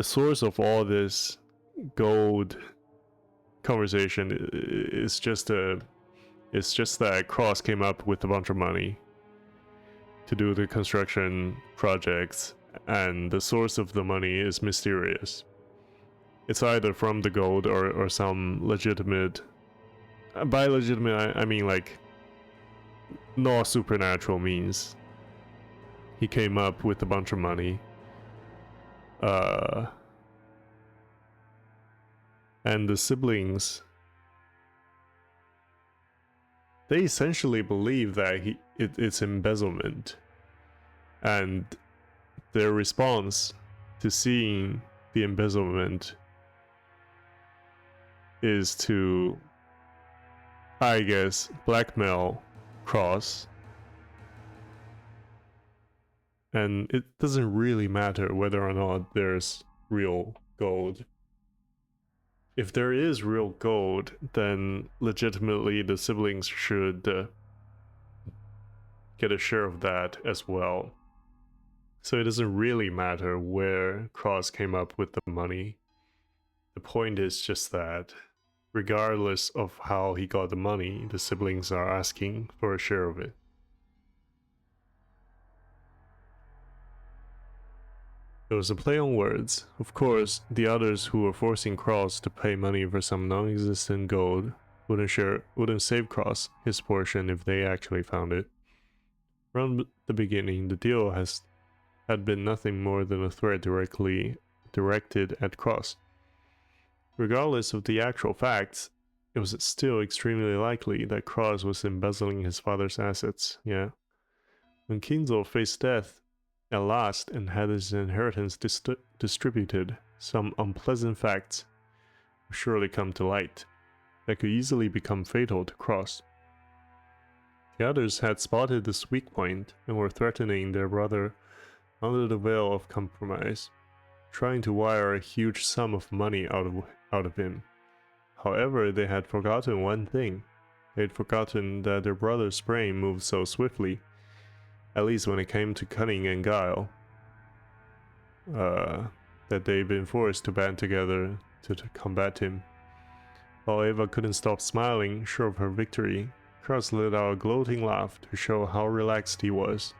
source of all this gold conversation is just that Cross came up with a bunch of money to do the construction projects, and the source of the money is mysterious. It's either from the gold or some legitimate. By legitimate, I mean like not supernatural means. He came up with a bunch of money. And the siblings, they essentially believe that it's embezzlement, and their response to seeing the embezzlement is to, I guess, blackmail Cross. And it doesn't really matter whether or not there's real gold. If there is real gold, then legitimately the siblings should get a share of that as well. So it doesn't really matter where Cross came up with the money. The point is just that, regardless of how he got the money, the siblings are asking for a share of it. It was a play on words. Of course, the others who were forcing Cross to pay money for some non-existent gold wouldn't save Cross his portion if they actually found it. From the beginning, the deal had been nothing more than a threat directed at Cross. Regardless of the actual facts, it was still extremely likely that Cross was embezzling his father's assets, yeah. When Kinzo faced death at last and had his inheritance distributed, some unpleasant facts would surely come to light that could easily become fatal to Cross. The others had spotted this weak point and were threatening their brother under the veil of compromise, trying to wire a huge sum of money out of him. However, they had forgotten one thing. They had forgotten that their brother's brain moved so swiftly, at least when it came to cunning and guile, that they'd been forced to band together to combat him. While Ava couldn't stop smiling, sure of her victory, Cross let out a gloating laugh to show how relaxed he was.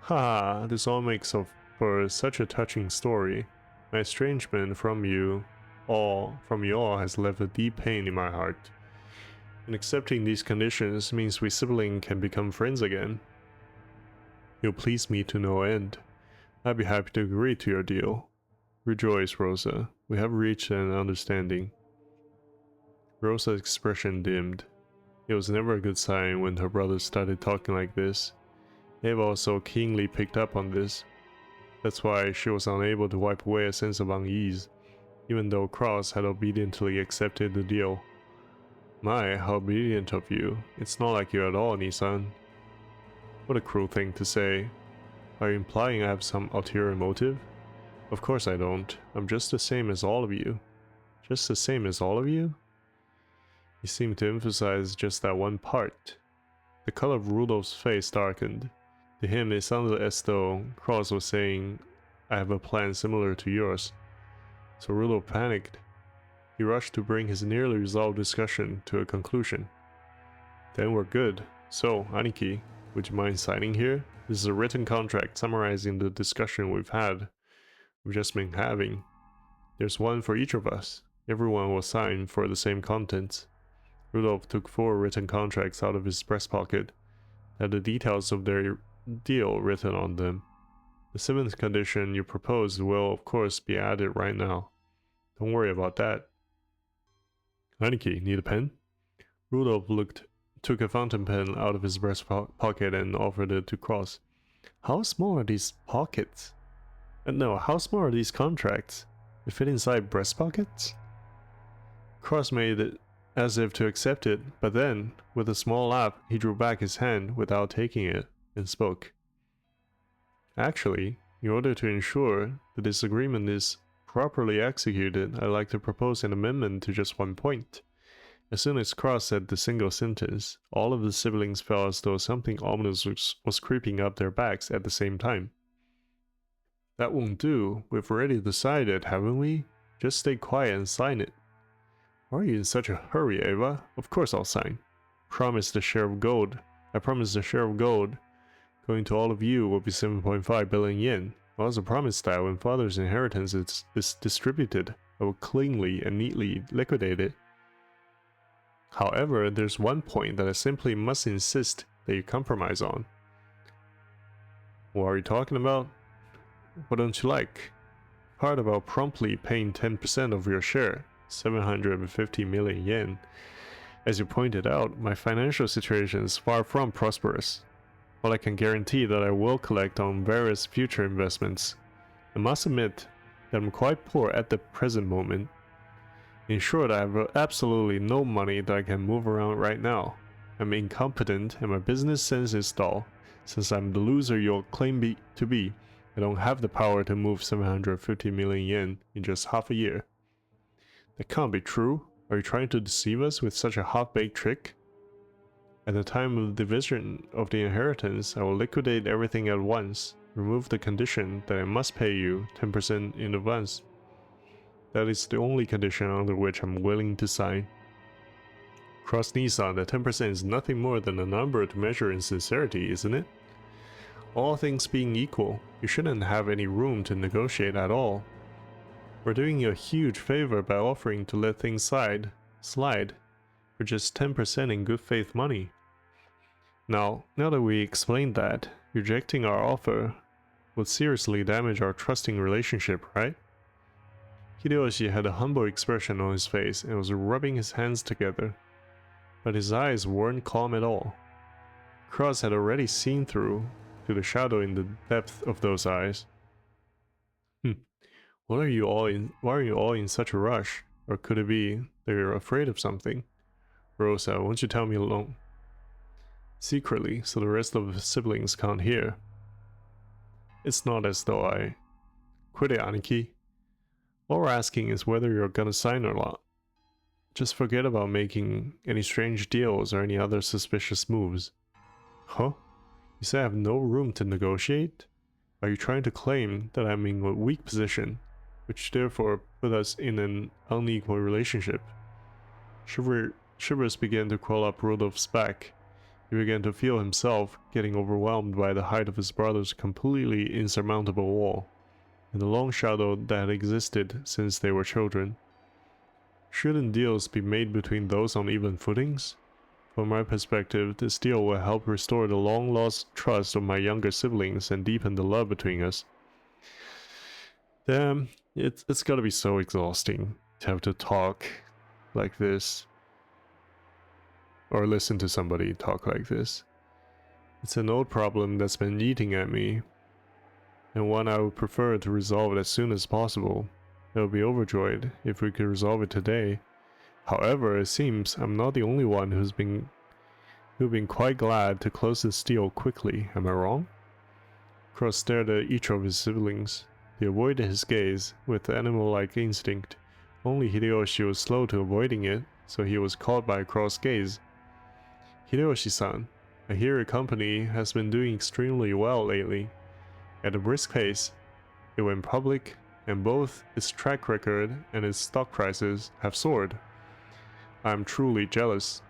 Haha, this all makes for such a touching story. My estrangement from you all has left a deep pain in my heart. And accepting these conditions means we siblings can become friends again. You'll please me to no end. I'd be happy to agree to your deal. Rejoice, Rosa. We have reached an understanding. Rosa's expression dimmed. It was never a good sign when her brother started talking like this. Ava also keenly picked up on this. That's why she was unable to wipe away a sense of unease, even though Cross had obediently accepted the deal. My, how obedient of you. It's not like you at all, Nissan. What a cruel thing to say. Are you implying I have some ulterior motive? Of course I don't. I'm just the same as all of you. Just the same as all of you? He seemed to emphasize just that one part. The color of Rudolph's face darkened. To him, it sounded as though Cross was saying, I have a plan similar to yours. So Rudolph panicked. He rushed to bring his nearly resolved discussion to a conclusion. Then we're good. So, Aniki, would you mind signing here? This is a written contract summarizing the discussion we've just been having. There's one for each of us. Everyone will sign for the same contents. Rudolph took 4 written contracts out of his breast pocket, had the details of their deal written on them. The 7th condition you proposed will, of course, be added right now. Don't worry about that. Aniki, need a pen? Rudolph took a fountain pen out of his breast pocket and offered it to Cross. How small are these pockets? No, how small are these contracts? They fit inside breast pockets? Cross made it as if to accept it, but then, with a small laugh, he drew back his hand without taking it, and spoke. Actually, in order to ensure the disagreement is properly executed, I'd like to propose an amendment to just one point. As soon as Cross said the single sentence, all of the siblings felt as though something ominous was creeping up their backs at the same time. That won't do. We've already decided, haven't we? Just stay quiet and sign it. Why are you in such a hurry, Ava? Of course I'll sign. I promise the share of gold going to all of you will be 7.5 billion yen. I also promise that when father's inheritance is distributed, I will cleanly and neatly liquidate it. However, there's one point that I simply must insist that you compromise on. What are you talking about? What don't you like? Part about promptly paying 10% of your share, 750 million yen. As you pointed out, my financial situation is far from prosperous. While I can guarantee that I will collect on various future investments, I must admit that I'm quite poor at the present moment. In short, I have absolutely no money that I can move around right now. I'm incompetent and my business sense is dull. Since I'm the loser you'll claim to be, I don't have the power to move 750 million yen in just half a year. That can't be true. Are you trying to deceive us with such a half-baked trick? At the time of the division of the inheritance, I will liquidate everything at once, remove the condition that I must pay you 10% in advance. That is the only condition under which I'm willing to sign. Cross Nissan, that 10% is nothing more than a number to measure in sincerity, isn't it? All things being equal, you shouldn't have any room to negotiate at all. We're doing you a huge favor by offering to let things slide for just 10% in good faith money. Now that we explained that, rejecting our offer would seriously damage our trusting relationship, right? Hideyoshi had a humble expression on his face and was rubbing his hands together, but his eyes weren't calm at all. Cross had already seen through to the shadow in the depth of those eyes. Why are you all in such a rush? Or could it be that you're afraid of something? Rosa, won't you tell me alone? Secretly, so the rest of the siblings can't hear. It's not as though I... Quit it, Aniki. All we're asking is whether you're gonna sign or not. Just forget about making any strange deals or any other suspicious moves. Huh? You say I have no room to negotiate? Are you trying to claim that I'm in a weak position, which therefore put us in an unequal relationship? Shivers began to crawl up Rudolph's back. He began to feel himself getting overwhelmed by the height of his brother's completely insurmountable wall, and the long shadow that had existed since they were children. Shouldn't deals be made between those on even footings? From my perspective, this deal will help restore the long-lost trust of my younger siblings and deepen the love between us. Damn, it's gotta be so exhausting to have to talk like this. Or listen to somebody talk like this. It's an old problem that's been eating at me, and one I would prefer to resolve as soon as possible. I would be overjoyed if we could resolve it today. However, it seems I'm not the only one who've been quite glad to close this deal quickly. Am I wrong? Cross stared at each of his siblings. They avoided his gaze with animal-like instinct. Only Hideyoshi was slow to avoiding it, so he was caught by Cross' gaze. Hideyoshi-san, I hear your company has been doing extremely well lately. At a brisk pace, it went public, and both its track record and its stock prices have soared. I am truly jealous.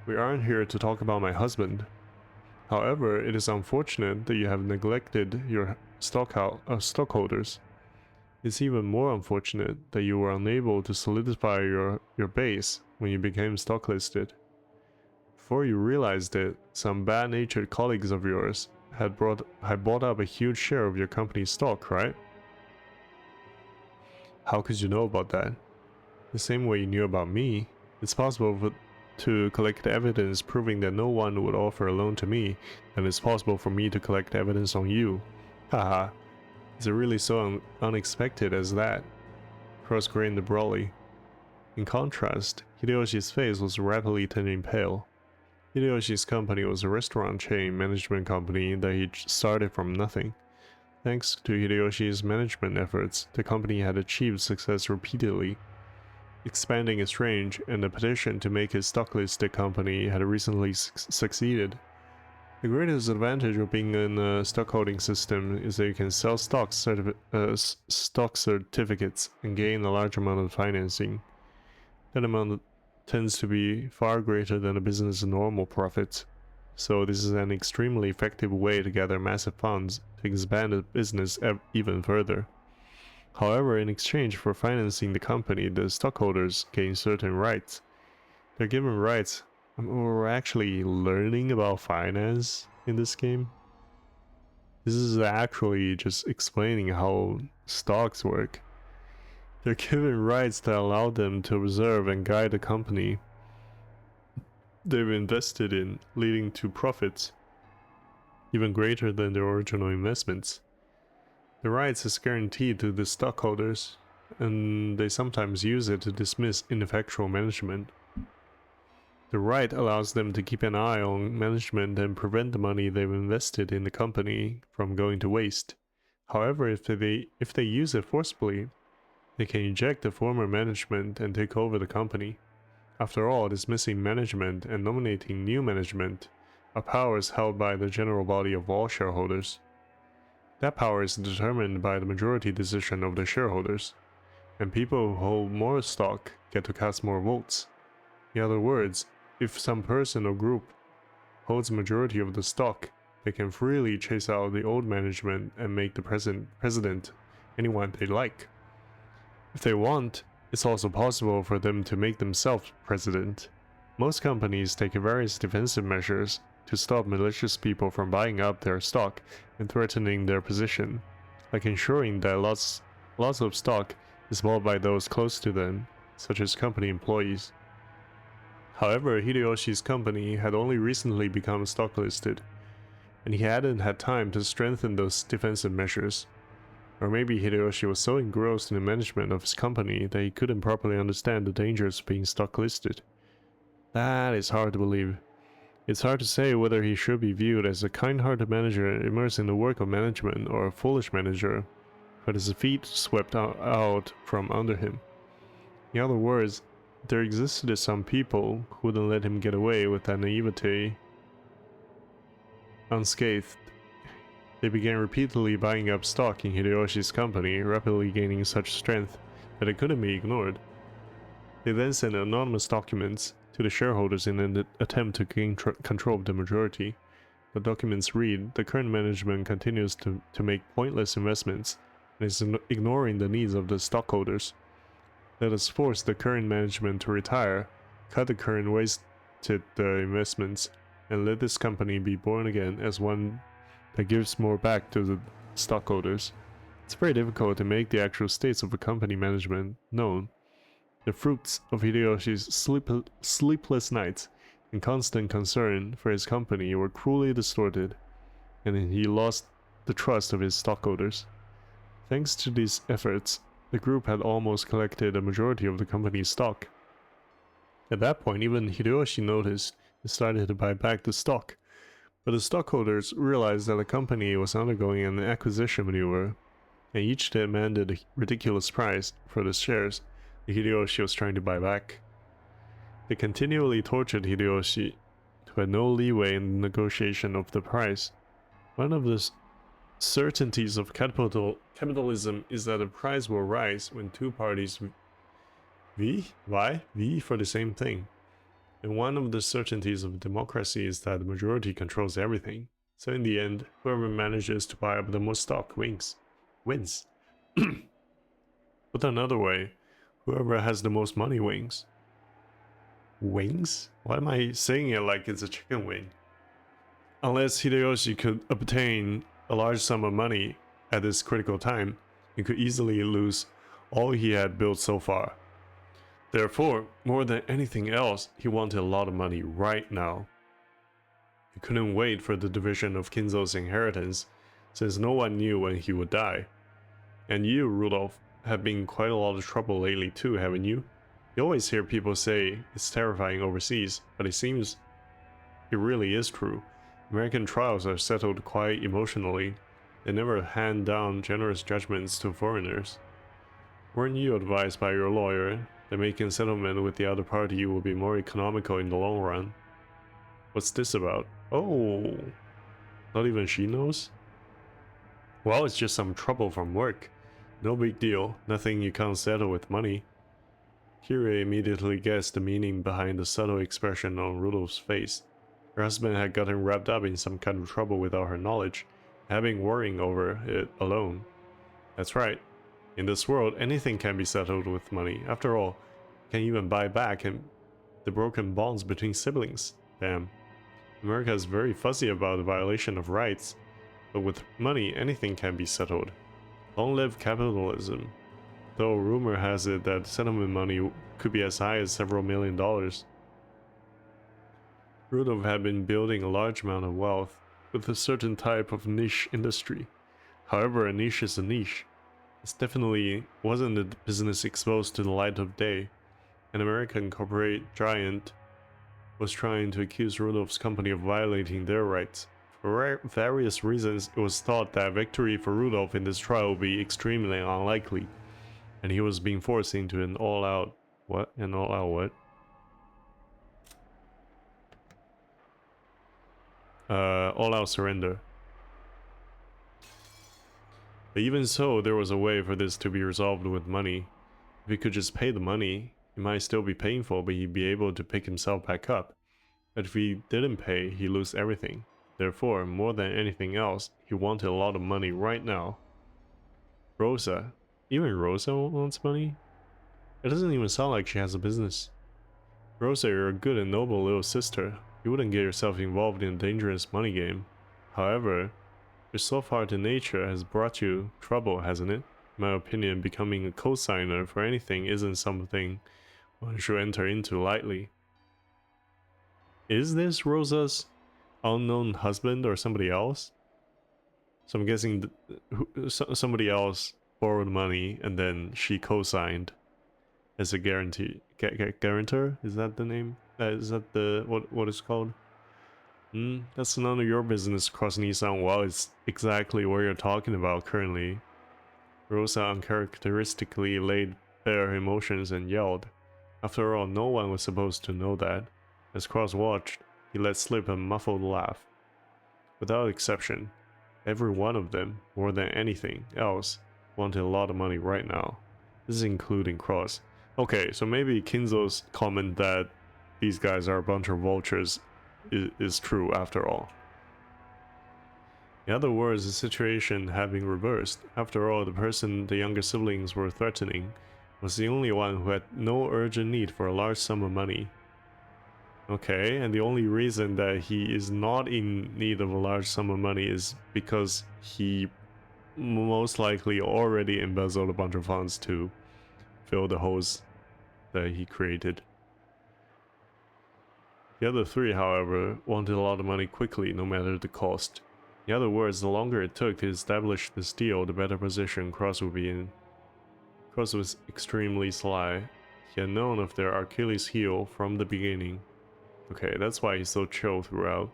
We aren't here to talk about my husband. However, it is unfortunate that you have neglected your stockholders. It's even more unfortunate that you were unable to solidify your base when you became stock listed. Before you realized it, some bad-natured colleagues of yours had bought up a huge share of your company's stock, right? How could you know about that? The same way you knew about me. It's possible to collect evidence proving that no one would offer a loan to me, and it's possible for me to collect evidence on you. Haha, is it really so unexpected as that? Cross grinned broadly. In contrast, Hideyoshi's face was rapidly turning pale. Hideyoshi's company was a restaurant chain management company that he started from nothing. Thanks to Hideyoshi's management efforts, the company had achieved success repeatedly, expanding its range, and the petition to make his stock-listed company had recently succeeded. The greatest advantage of being in a stockholding system is that you can sell stock certificates and gain a large amount of financing. That amount tends to be far greater than a business's normal profits, so this is an extremely effective way to gather massive funds to expand the business even further. However, in exchange for financing the company, the stockholders gain certain rights. They're given rights. We're actually learning about finance in this game. This is actually just explaining how stocks work. They're given rights that allow them to observe and guide the company they've invested in, leading to profits even greater than their original investments. The rights is guaranteed to the stockholders, and they sometimes use it to dismiss ineffectual management. The right allows them to keep an eye on management and prevent the money they've invested in the company from going to waste. However, if they use it forcibly, they can eject the former management and take over the company. After all, dismissing management and nominating new management are powers held by the general body of all shareholders. That power is determined by the majority decision of the shareholders, and people who hold more stock get to cast more votes. In other words, if some person or group holds a majority of the stock, they can freely chase out the old management and make the president anyone they like. If they want, it's also possible for them to make themselves president. Most companies take various defensive measures to stop malicious people from buying up their stock and threatening their position, like ensuring that lots of stock is bought by those close to them, such as company employees. However, Hideyoshi's company had only recently become stock listed, and he hadn't had time to strengthen those defensive measures. Or maybe Hideyoshi was so engrossed in the management of his company that he couldn't properly understand the dangers of being stock listed. That is hard to believe. It's hard to say whether he should be viewed as a kind-hearted manager immersed in the work of management or a foolish manager who had his feet swept out from under him. In other words, there existed some people who wouldn't let him get away with that naivety unscathed. They began repeatedly buying up stock in Hideyoshi's company, rapidly gaining such strength that it couldn't be ignored. They then sent anonymous documents to the shareholders in an attempt to gain control of the majority. The documents read, the current management continues to make pointless investments and is ignoring the needs of the stockholders. Let us force the current management to retire, cut the current wasted investments, and let this company be born again as one that gives more back to the stockholders. It's very difficult to make the actual states of a company management known. The fruits of Hideyoshi's sleepless nights and constant concern for his company were cruelly distorted, and he lost the trust of his stockholders. Thanks to these efforts, the group had almost collected a majority of the company's stock. At that point, even Hideyoshi noticed and started to buy back the stock, but the stockholders realized that the company was undergoing an acquisition maneuver, and each demanded a ridiculous price for the shares that Hideyoshi was trying to buy back. They continually tortured Hideyoshi, who had no leeway in the negotiation of the price. One of the certainties of capitalism is that the price will rise when two parties vie for the same thing. And one of the certainties of democracy is that the majority controls everything. So in the end, whoever manages to buy up the most stock wins. Put another way, whoever has the most money wins. Wings? Why am I saying it like it's a chicken wing? Unless Hideyoshi could obtain a large sum of money at this critical time, he could easily lose all he had built so far. Therefore, more than anything else, he wanted a lot of money right now. He couldn't wait for the division of Kinzo's inheritance, since no one knew when he would die. And you, Rudolph, have been in quite a lot of trouble lately too, haven't you? You always hear people say it's terrifying overseas, but it seems it really is true. American trials are settled quite emotionally. They never hand down generous judgments to foreigners. Weren't you advised by your lawyer that making settlement with the other party will be more economical in the long run? What's this about? Oh, not even she knows? Well, it's just some trouble from work. No big deal, nothing you can't settle with money. Kyrie immediately guessed the meaning behind the subtle expression on Rudolph's face. Her husband had gotten wrapped up in some kind of trouble without her knowledge, having worrying over it alone. That's right. In this world, anything can be settled with money. After all, you can even buy back the broken bonds between siblings. Damn. America is very fuzzy about the violation of rights, but with money, anything can be settled. Long live capitalism. Though rumor has it that settlement money could be as high as several $1,000,000. Rudolph had been building a large amount of wealth with a certain type of niche industry. However, a niche is a niche. This definitely wasn't a business exposed to the light of day. An American corporate giant was trying to accuse Rudolph's company of violating their rights. For various reasons, it was thought that victory for Rudolph in this trial would be extremely unlikely, and he was being forced into an all-out... what? An all-out what? All-out surrender. But even so, there was a way for this to be resolved with money. If he could just pay the money, it might still be painful, but he'd be able to pick himself back up. But if he didn't pay, he'd lose everything. Therefore, more than anything else, he wanted a lot of money right now. Rosa. Even Rosa wants money? It doesn't even sound like she has a business. Rosa, you're a good and noble little sister. You wouldn't get yourself involved in a dangerous money game. However, your soft-hearted nature has brought you trouble, hasn't it? In my opinion, becoming a co-signer for anything isn't something one should enter into lightly. Is this Rosa's unknown husband or somebody else? So I'm guessing somebody else borrowed money and then she co-signed as a guarantor. Is that the name? Is that the what it's called? That's none of your business, Cross Nissan. Well, it's exactly what you're talking about currently. Rosa uncharacteristically laid bare her emotions and yelled. After all, no one was supposed to know that. As Cross watched, he let slip a muffled laugh. Without exception, every one of them, more than anything else, wanted a lot of money right now. This is including Cross. Okay, so maybe Kinzo's comment that these guys are a bunch of vultures is true after all. In other words, the situation had been reversed. After all, the person the younger siblings were threatening was the only one who had no urgent need for a large sum of money. Okay, and the only reason that he is not in need of a large sum of money is because he most likely already embezzled a bunch of funds to fill the holes that he created. The other three, however, wanted a lot of money quickly, no matter the cost. In other words, the longer it took to establish this deal, the better position Cross would be in. Cross was extremely sly. He had known of their Achilles heel from the beginning. Okay, that's why he's so chill throughout.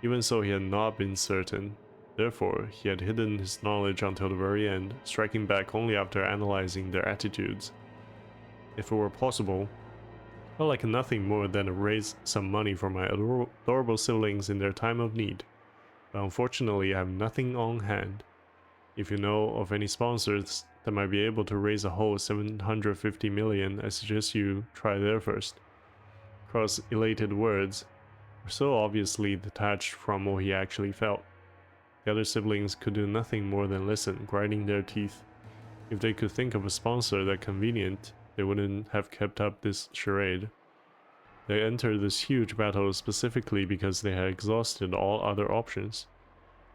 Even so, he had not been certain. Therefore, he had hidden his knowledge until the very end, striking back only after analyzing their attitudes. If it were possible, I would like nothing more than to raise some money for my adorable siblings in their time of need. But unfortunately, I have nothing on hand. If you know of any sponsors that might be able to raise a whole 750 million, I suggest you try there first. Cross' elated words were so obviously detached from what he actually felt. The other siblings could do nothing more than listen, grinding their teeth. If they could think of a sponsor that convenient, they wouldn't have kept up this charade. They entered this huge battle specifically because they had exhausted all other options.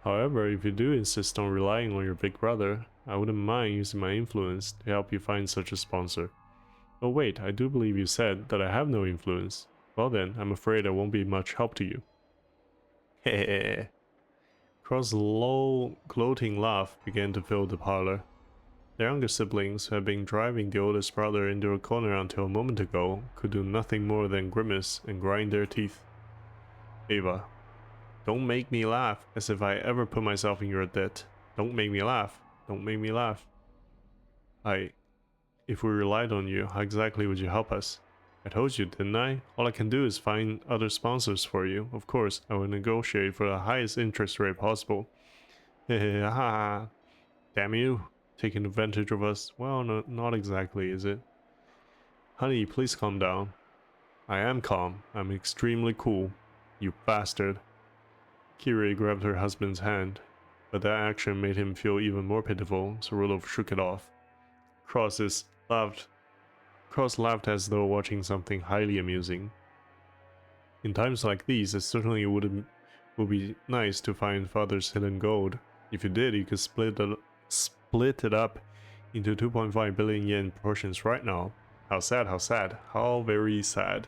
However, if you do insist on relying on your big brother, I wouldn't mind using my influence to help you find such a sponsor. Oh wait, I do believe you said that I have no influence. Well then, I'm afraid I won't be much help to you. Hehehe. Cross's low, gloating laugh began to fill the parlor. The younger siblings, who had been driving the oldest brother into a corner until a moment ago, could do nothing more than grimace and grind their teeth. Ava, don't make me laugh as if I ever put myself in your debt. Don't make me laugh. Don't make me laugh. If we relied on you, how exactly would you help us? I told you, didn't I? All I can do is find other sponsors for you. Of course, I will negotiate for the highest interest rate possible. Damn you. Taking advantage of us? Well, no, not exactly, is it? Honey, please calm down. I am calm. I'm extremely cool. You bastard. Kiri grabbed her husband's hand, but that action made him feel even more pitiful, so Rudolph shook it off. Cross laughed as though watching something highly amusing. In times like these, it certainly would be nice to find father's hidden gold. If you did, you could split it up into 2.5 billion yen portions right now. How sad, how sad, how very sad.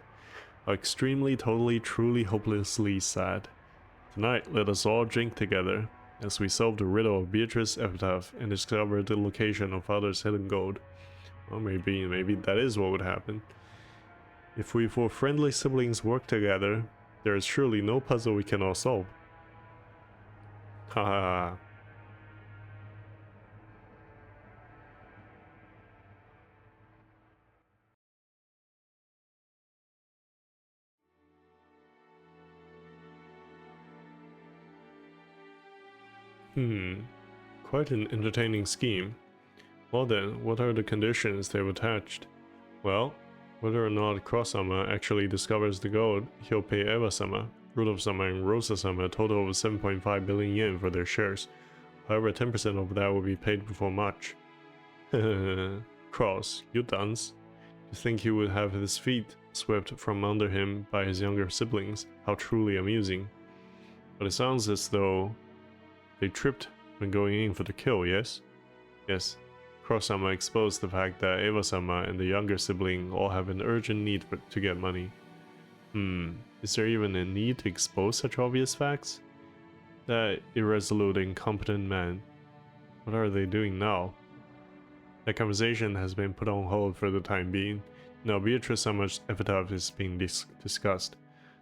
How extremely, totally, truly, hopelessly sad. Tonight, let us all drink together as we solve the riddle of Beatrice's epitaph and discover the location of father's hidden gold. Well, maybe that is what would happen. If we four friendly siblings work together, there is surely no puzzle we cannot solve. Ha ha ha. Quite an entertaining scheme. Well then, what are the conditions they've attached? Well, whether or not Cross-sama actually discovers the gold, he'll pay Eva-sama, Rudolph-sama, and Rosa-sama a total of 7.5 billion yen for their shares. However, 10% of that will be paid before March. Cross, you dunce. To think he would have his feet swept from under him by his younger siblings. How truly amusing. But it sounds as though they tripped when going in for the kill, yes? Yes. Cross-sama exposed the fact that Eva-sama and the younger sibling all have an urgent need to get money. Is there even a need to expose such obvious facts? That irresolute, incompetent man. What are they doing now? That conversation has been put on hold for the time being. Now Beatrice-sama's epitaph is being discussed.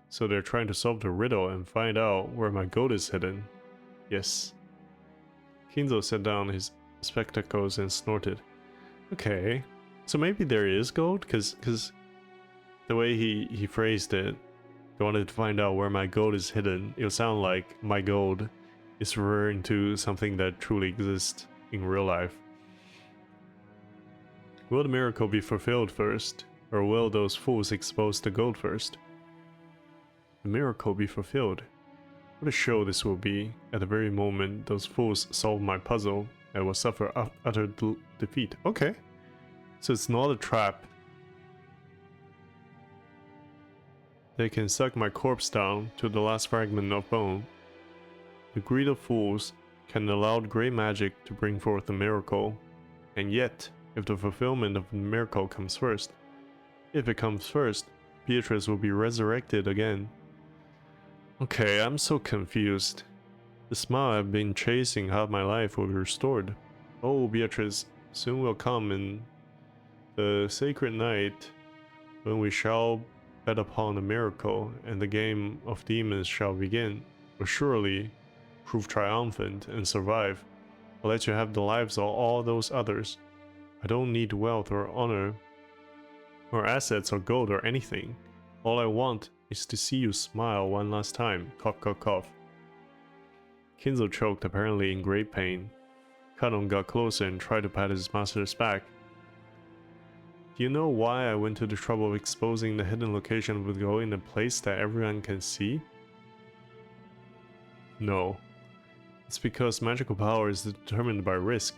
So they're trying to solve the riddle and find out where my gold is hidden. Yes. Kinzo set down his spectacles and snorted. Okay, so maybe there is gold, because the way he phrased it, I wanted to find out where my gold is hidden. It would sound like my gold is referring to something that truly exists in real life. Will the miracle be fulfilled first, or will those fools expose the gold first? The miracle be fulfilled. What a show this will be. At the very moment those fools solve my puzzle, I will suffer utter defeat. Okay. So it's not a trap. They can suck my corpse down to the last fragment of bone. The greed of fools can allow great magic to bring forth a miracle. And yet, if the fulfillment of the miracle comes first, if it comes first, Beatrice will be resurrected again. Okay, I'm so confused. The smile I've been chasing half my life will be restored. Oh, Beatrice, soon will come in the sacred night when we shall bet upon a miracle and the game of demons shall begin. Will surely prove triumphant and survive. I'll let you have the lives of all those others. I don't need wealth or honor or assets or gold or anything. All I want is to see you smile one last time. Cough, cough, cough. Kinzo choked, apparently in great pain. Kanon got closer and tried to pat his master's back. Do you know why I went to the trouble of exposing the hidden location of the gold in a place that everyone can see? No. It's because magical power is determined by risk.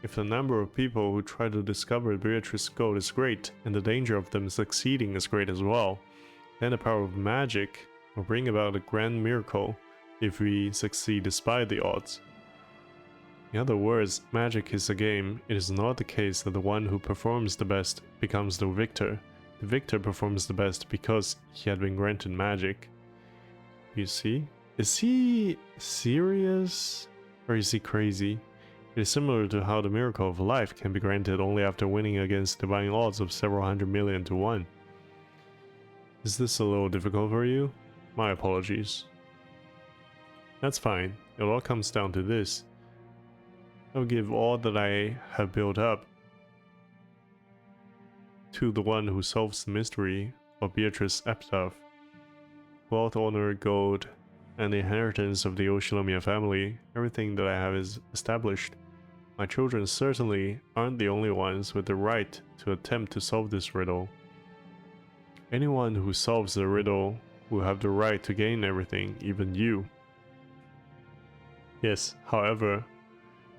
If the number of people who try to discover Beatrice's gold is great, and the danger of them succeeding is great as well, then the power of magic will bring about a grand miracle if we succeed despite the odds. In other words, magic is a game. It is not the case that the one who performs the best becomes the victor. The victor performs the best because he had been granted magic. You see? Is he serious? Or is he crazy? It is similar to how the miracle of life can be granted only after winning against divine odds of several hundred million to 1. Is this a little difficult for you? My apologies. That's fine, it all comes down to this. I'll give all that I have built up to the one who solves the mystery of Beatrice's epitaph. Wealth, honor, gold, and the inheritance of the Oshinomiya family, everything that I have is established. My children certainly aren't the only ones with the right to attempt to solve this riddle. Anyone who solves the riddle will have the right to gain everything, even you. Yes, however,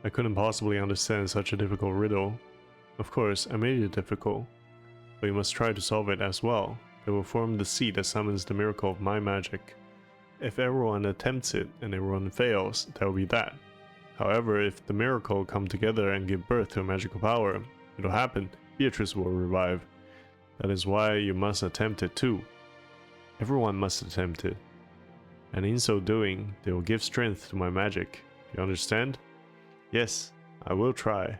I couldn't possibly understand such a difficult riddle. Of course, I made it difficult, but you must try to solve it as well. It will form the seed that summons the miracle of my magic. If everyone attempts it and everyone fails, that will be that. However, if the miracle come together and give birth to a magical power, it'll happen. Beatrice will revive. That is why you must attempt it too. Everyone must attempt it. And in so doing, they will give strength to my magic. You understand? Yes, I will try.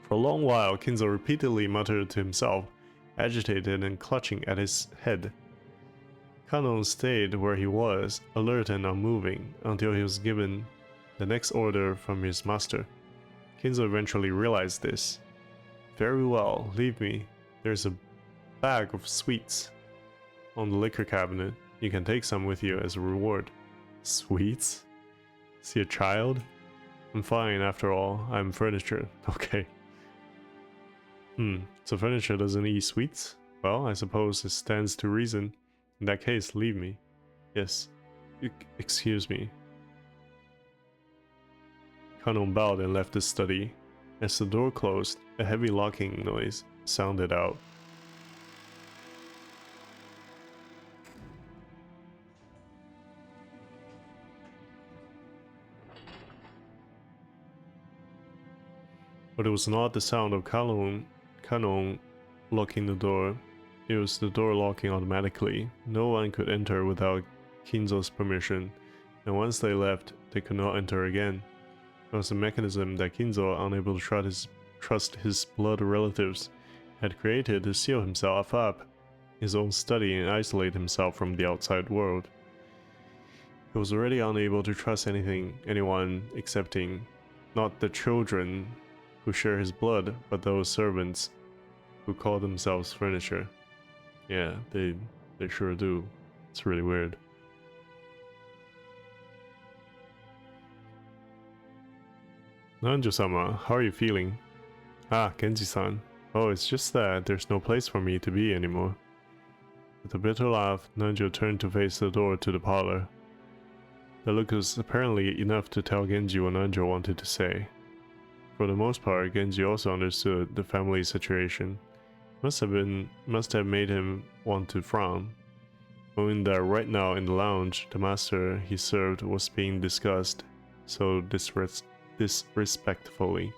For a long while, Kinzo repeatedly muttered to himself, agitated and clutching at his head. Kanon stayed where he was, alert and unmoving, until he was given the next order from his master. Kinzo eventually realized this. Very well, leave me. There's a bag of sweets on the liquor cabinet. You can take some with you as a reward. Sweets? Is he a child? I'm fine, after all. I'm furniture. Okay. So furniture doesn't eat sweets? Well, I suppose it stands to reason. In that case, leave me. Yes. Excuse me. Kanon bowed and left the study. As the door closed, a heavy locking noise sounded out. But it was not the sound of Kanon locking the door. It was the door locking automatically. No one could enter without Kinzo's permission, and once they left, they could not enter again. It was a mechanism that Kinzo, unable to trust his blood relatives, had created to seal himself up, his own study, and isolate himself from the outside world. He was already unable to trust anyone excepting not the children who share his blood, but those servants who call themselves furniture. Yeah, they sure do. It's really weird. Nanjo-sama, how are you feeling? Ah, Genji-san. Oh, it's just that there's no place for me to be anymore. With a bitter laugh, Nanjo turned to face the door to the parlor. The look was apparently enough to tell Genji what Nanjo wanted to say. For the most part, Genji also understood the family situation. Must have made him want to frown, knowing that right now in the lounge, the master he served was being discussed so disrespectfully.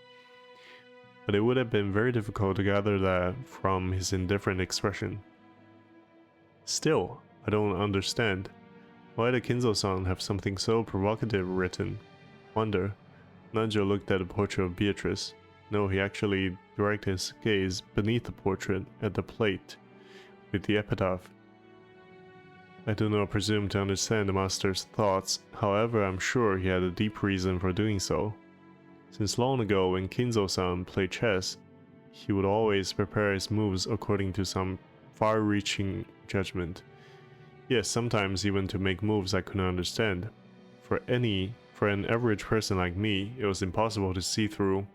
But it would have been very difficult to gather that from his indifferent expression. Still, I don't understand. Why did Kinzo-san have something so provocative written? Wonder. Nanjo looked at the portrait of Beatrice. No, he actually directed his gaze beneath the portrait at the plate with the epitaph. I do not presume to understand the master's thoughts, however I'm sure he had a deep reason for doing so. Since long ago when Kinzo-san played chess, he would always prepare his moves according to some far-reaching judgment. Yes, sometimes even to make moves I couldn't understand. For an average person like me, it was impossible to see through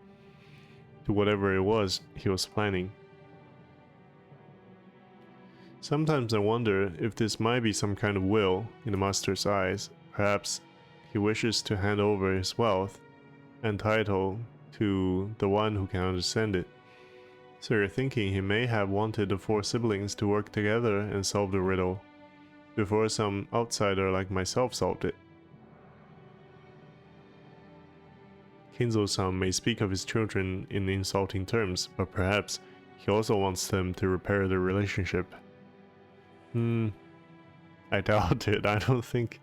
to whatever it was he was planning. Sometimes I wonder if this might be some kind of will in the master's eyes. Perhaps he wishes to hand over his wealth and title to the one who can understand it. So you're thinking he may have wanted the 4 siblings to work together and solve the riddle, before some outsider like myself solved it. Kinzo-san may speak of his children in insulting terms, but perhaps he also wants them to repair their relationship. I doubt it. I don't think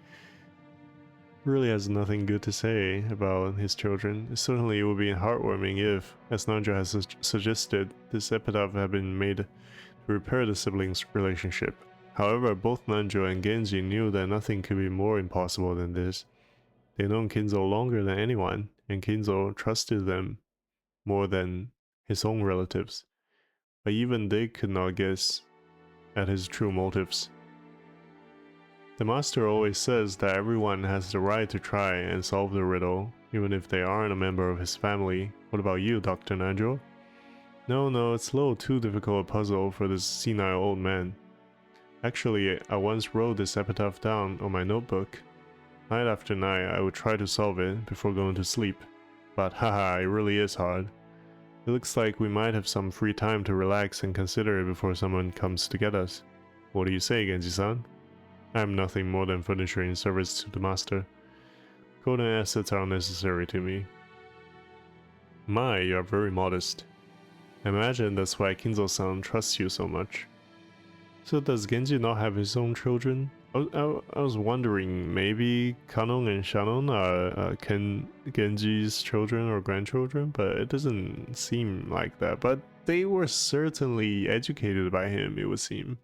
really has nothing good to say about his children. Certainly it would be heartwarming if, as Nanjo has suggested, this epitaph had been made to repair the siblings' relationship. However, both Nanjo and Genji knew that nothing could be more impossible than this. They'd known Kinzo longer than anyone, and Kinzo trusted them more than his own relatives. But even they could not guess at his true motives. The master always says that everyone has the right to try and solve the riddle, even if they aren't a member of his family. What about you, Dr. Nanjo? No, it's a little too difficult a puzzle for this senile old man. Actually, I once wrote this epitaph down on my notebook. Night after night, I would try to solve it before going to sleep. But haha, it really is hard. It looks like we might have some free time to relax and consider it before someone comes to get us. What do you say, Genji-san? I am nothing more than furniture in service to the master. Golden assets are unnecessary to me. My, you are very modest. I imagine that's why Kinzo-san trusts you so much. So does Genji not have his own children? I was wondering, maybe Kanon and Shannon are Genji's children or grandchildren, but it doesn't seem like that. But they were certainly educated by him, it would seem.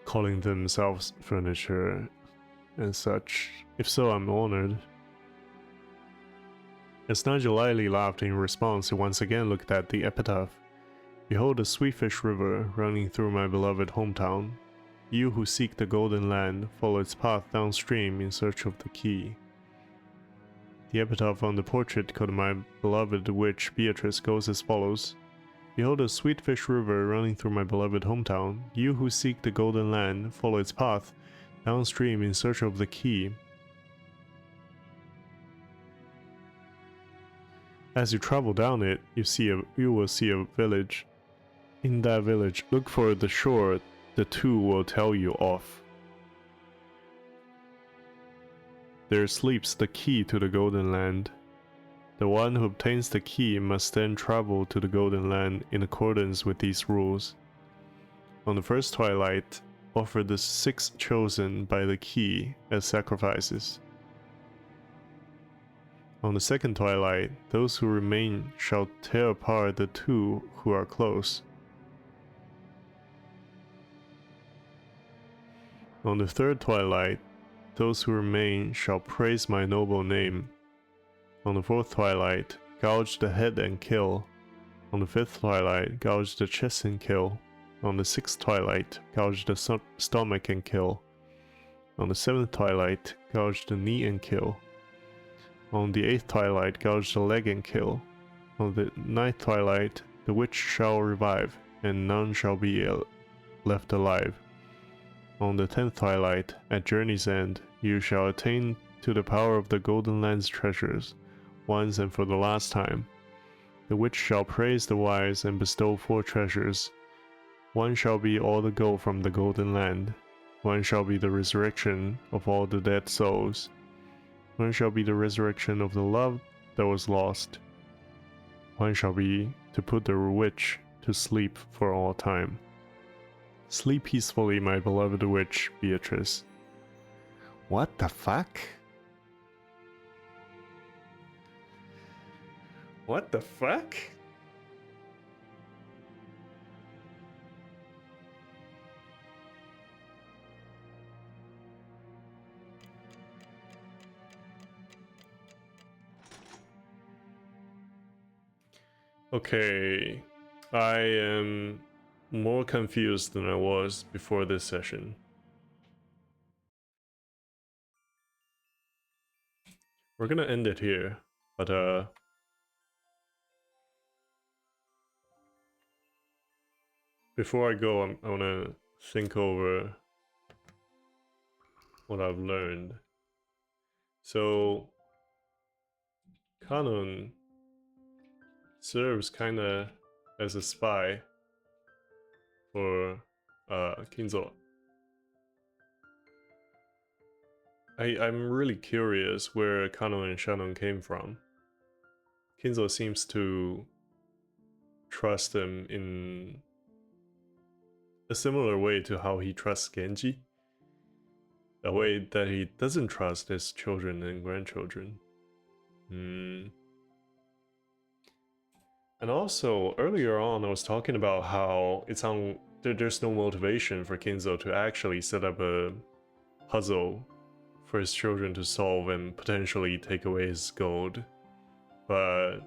Calling themselves furniture and such. If so, I'm honored. As Nigel lightly laughed in response, he once again looked at the epitaph. Behold the Sweetfish River running through my beloved hometown. You who seek the golden land, follow its path downstream in search of the key. The epitaph on the portrait called my beloved witch Beatrice goes as follows. Behold the Sweetfish River running through my beloved hometown. You who seek the golden land, follow its path downstream in search of the key. As you travel down it, you will see a village. In that village, look for the shore the two will tell you of. There sleeps the key to the golden land. The one who obtains the key must then travel to the golden land in accordance with these rules. On the first twilight, offer the 6 chosen by the key as sacrifices. On the second twilight, those who remain shall tear apart the 2 who are close. On the third twilight, those who remain shall praise my noble name. On the fourth twilight, gouge the head and kill. On the fifth twilight, gouge the chest and kill. On the sixth twilight, gouge the stomach and kill. On the seventh twilight, gouge the knee and kill. On the eighth twilight, gouge the leg and kill. On the ninth twilight, the witch shall revive, and none shall be left alive. On the 10th twilight, at journey's end, you shall attain to the power of the Golden Land's treasures, once and for the last time. The witch shall praise the wise and bestow 4 treasures. One shall be all the gold from the Golden Land. One shall be the resurrection of all the dead souls. One shall be the resurrection of the love that was lost. One shall be to put the witch to sleep for all time. Sleep peacefully, my beloved witch, Beatrice. What the fuck? What the fuck? Okay, I am more confused than I was before this session. We're gonna end it here, but before I go, I wanna think over what I've learned. So, Kanon serves kinda as a spy for Kinzo. I'm really curious where Kanon and Shannon came from. Kinzo seems to trust them in a similar way to how he trusts Genji. a way that he doesn't trust his children and grandchildren. And also, earlier on, I was talking about how there's no motivation for Kinzo to actually set up a puzzle for his children to solve and potentially take away his gold. But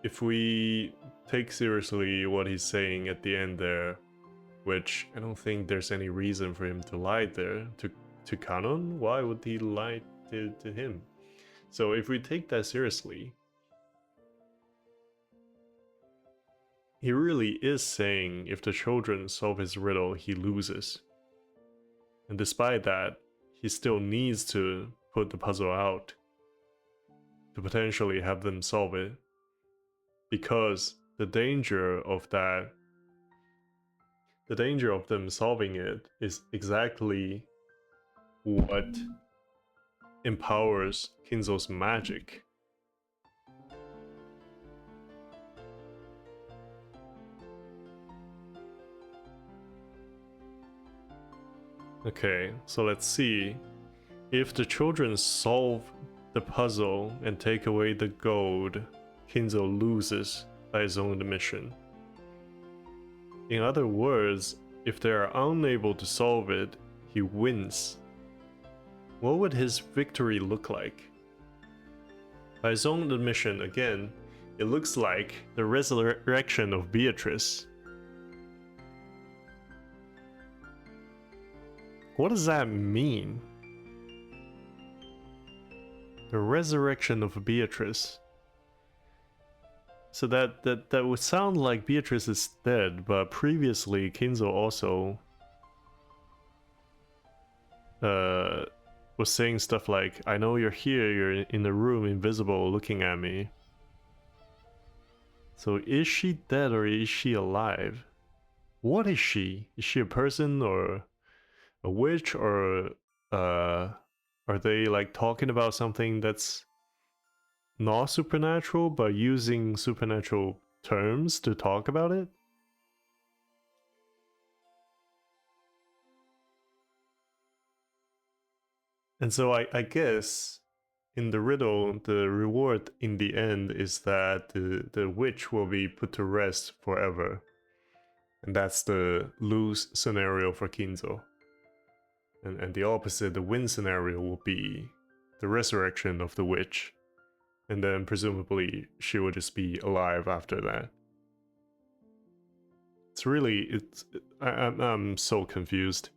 if we take seriously what he's saying at the end there, which I don't think there's any reason for him to lie there to Kanon, why would he lie to him? So if we take that seriously, he really is saying if the children solve his riddle, he loses. And despite that, he still needs to put the puzzle out to potentially have them solve it. Because the danger of them solving it is exactly what empowers Kinzo's magic. Okay, so let's see. If the children solve the puzzle and take away the gold, Kinzo loses by his own admission. In other words, if they are unable to solve it, he wins. What would his victory look like? By his own admission, again, it looks like the resurrection of Beatrice. What does that mean? The resurrection of Beatrice. So that would sound like Beatrice is dead, but previously Kinzo also was saying stuff like, I know you're here, you're in the room invisible looking at me. So is she dead or is she alive? What is she? Is she a person or a witch, or are they like talking about something that's not supernatural but using supernatural terms to talk about it? And so I guess in the riddle, the reward in the end is that the witch will be put to rest forever. And that's the lose scenario for Kinzo. And the opposite, the win scenario, will be the resurrection of the witch. And then presumably she will just be alive after that. I'm so confused.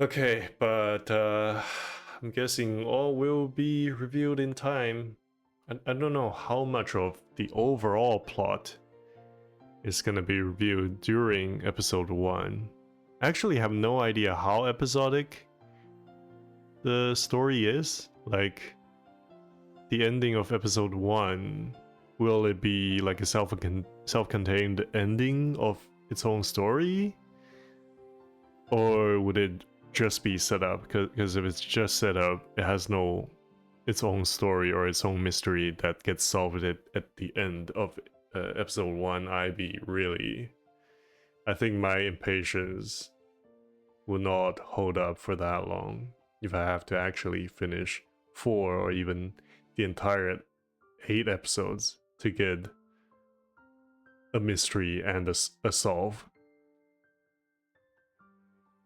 Okay, but I'm guessing all will be revealed in time. I don't know how much of the overall plot is gonna be revealed during episode 1. I actually have no idea how episodic the story is. Like, the ending of episode 1, will it be like a self-contained ending of its own story? Or would it just be set up? Because if it's just set up, it has no its own story or its own mystery that gets solved at the end of episode 1. I think my impatience will not hold up for that long if I have to actually finish 4 or even the entire 8 episodes to get a mystery and a solve.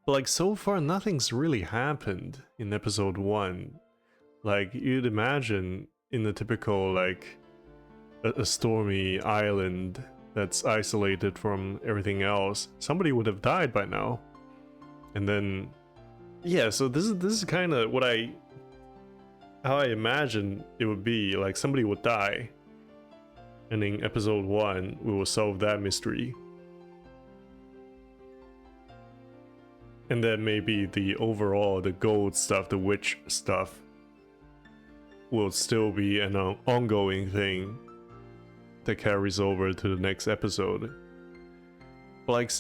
But like, so far nothing's really happened in episode 1. Like, you'd imagine in a typical, like, a stormy island that's isolated from everything else, somebody would have died by now. And then, yeah, so this is kind of how I imagine it would be. Like, somebody would die, and in episode 1 we will solve that mystery, and then maybe the gold stuff, the witch stuff, will still be an ongoing thing that carries over to the next episode. Like,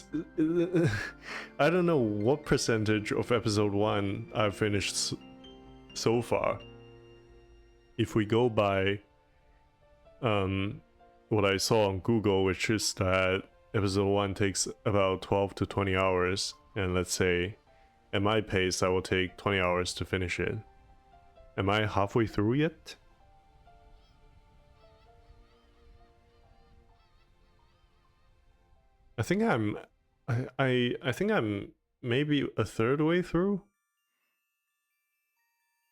I don't know what percentage of episode 1 I've finished so far. If we go by what I saw on Google, which is that episode 1 takes about 12 to 20 hours, and let's say At my pace, I will take 20 hours to finish it. Am I halfway through yet? I think I'm... I think I'm maybe a third way through?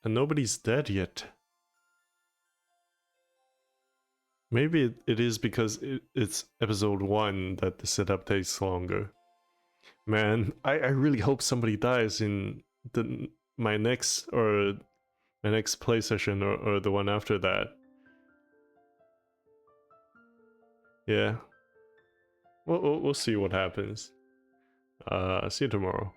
And nobody's dead yet. Maybe it is because it's episode 1 that the setup takes longer. Man, I really hope somebody dies in my next play session or the one after that. Yeah. We'll see what happens. See you tomorrow.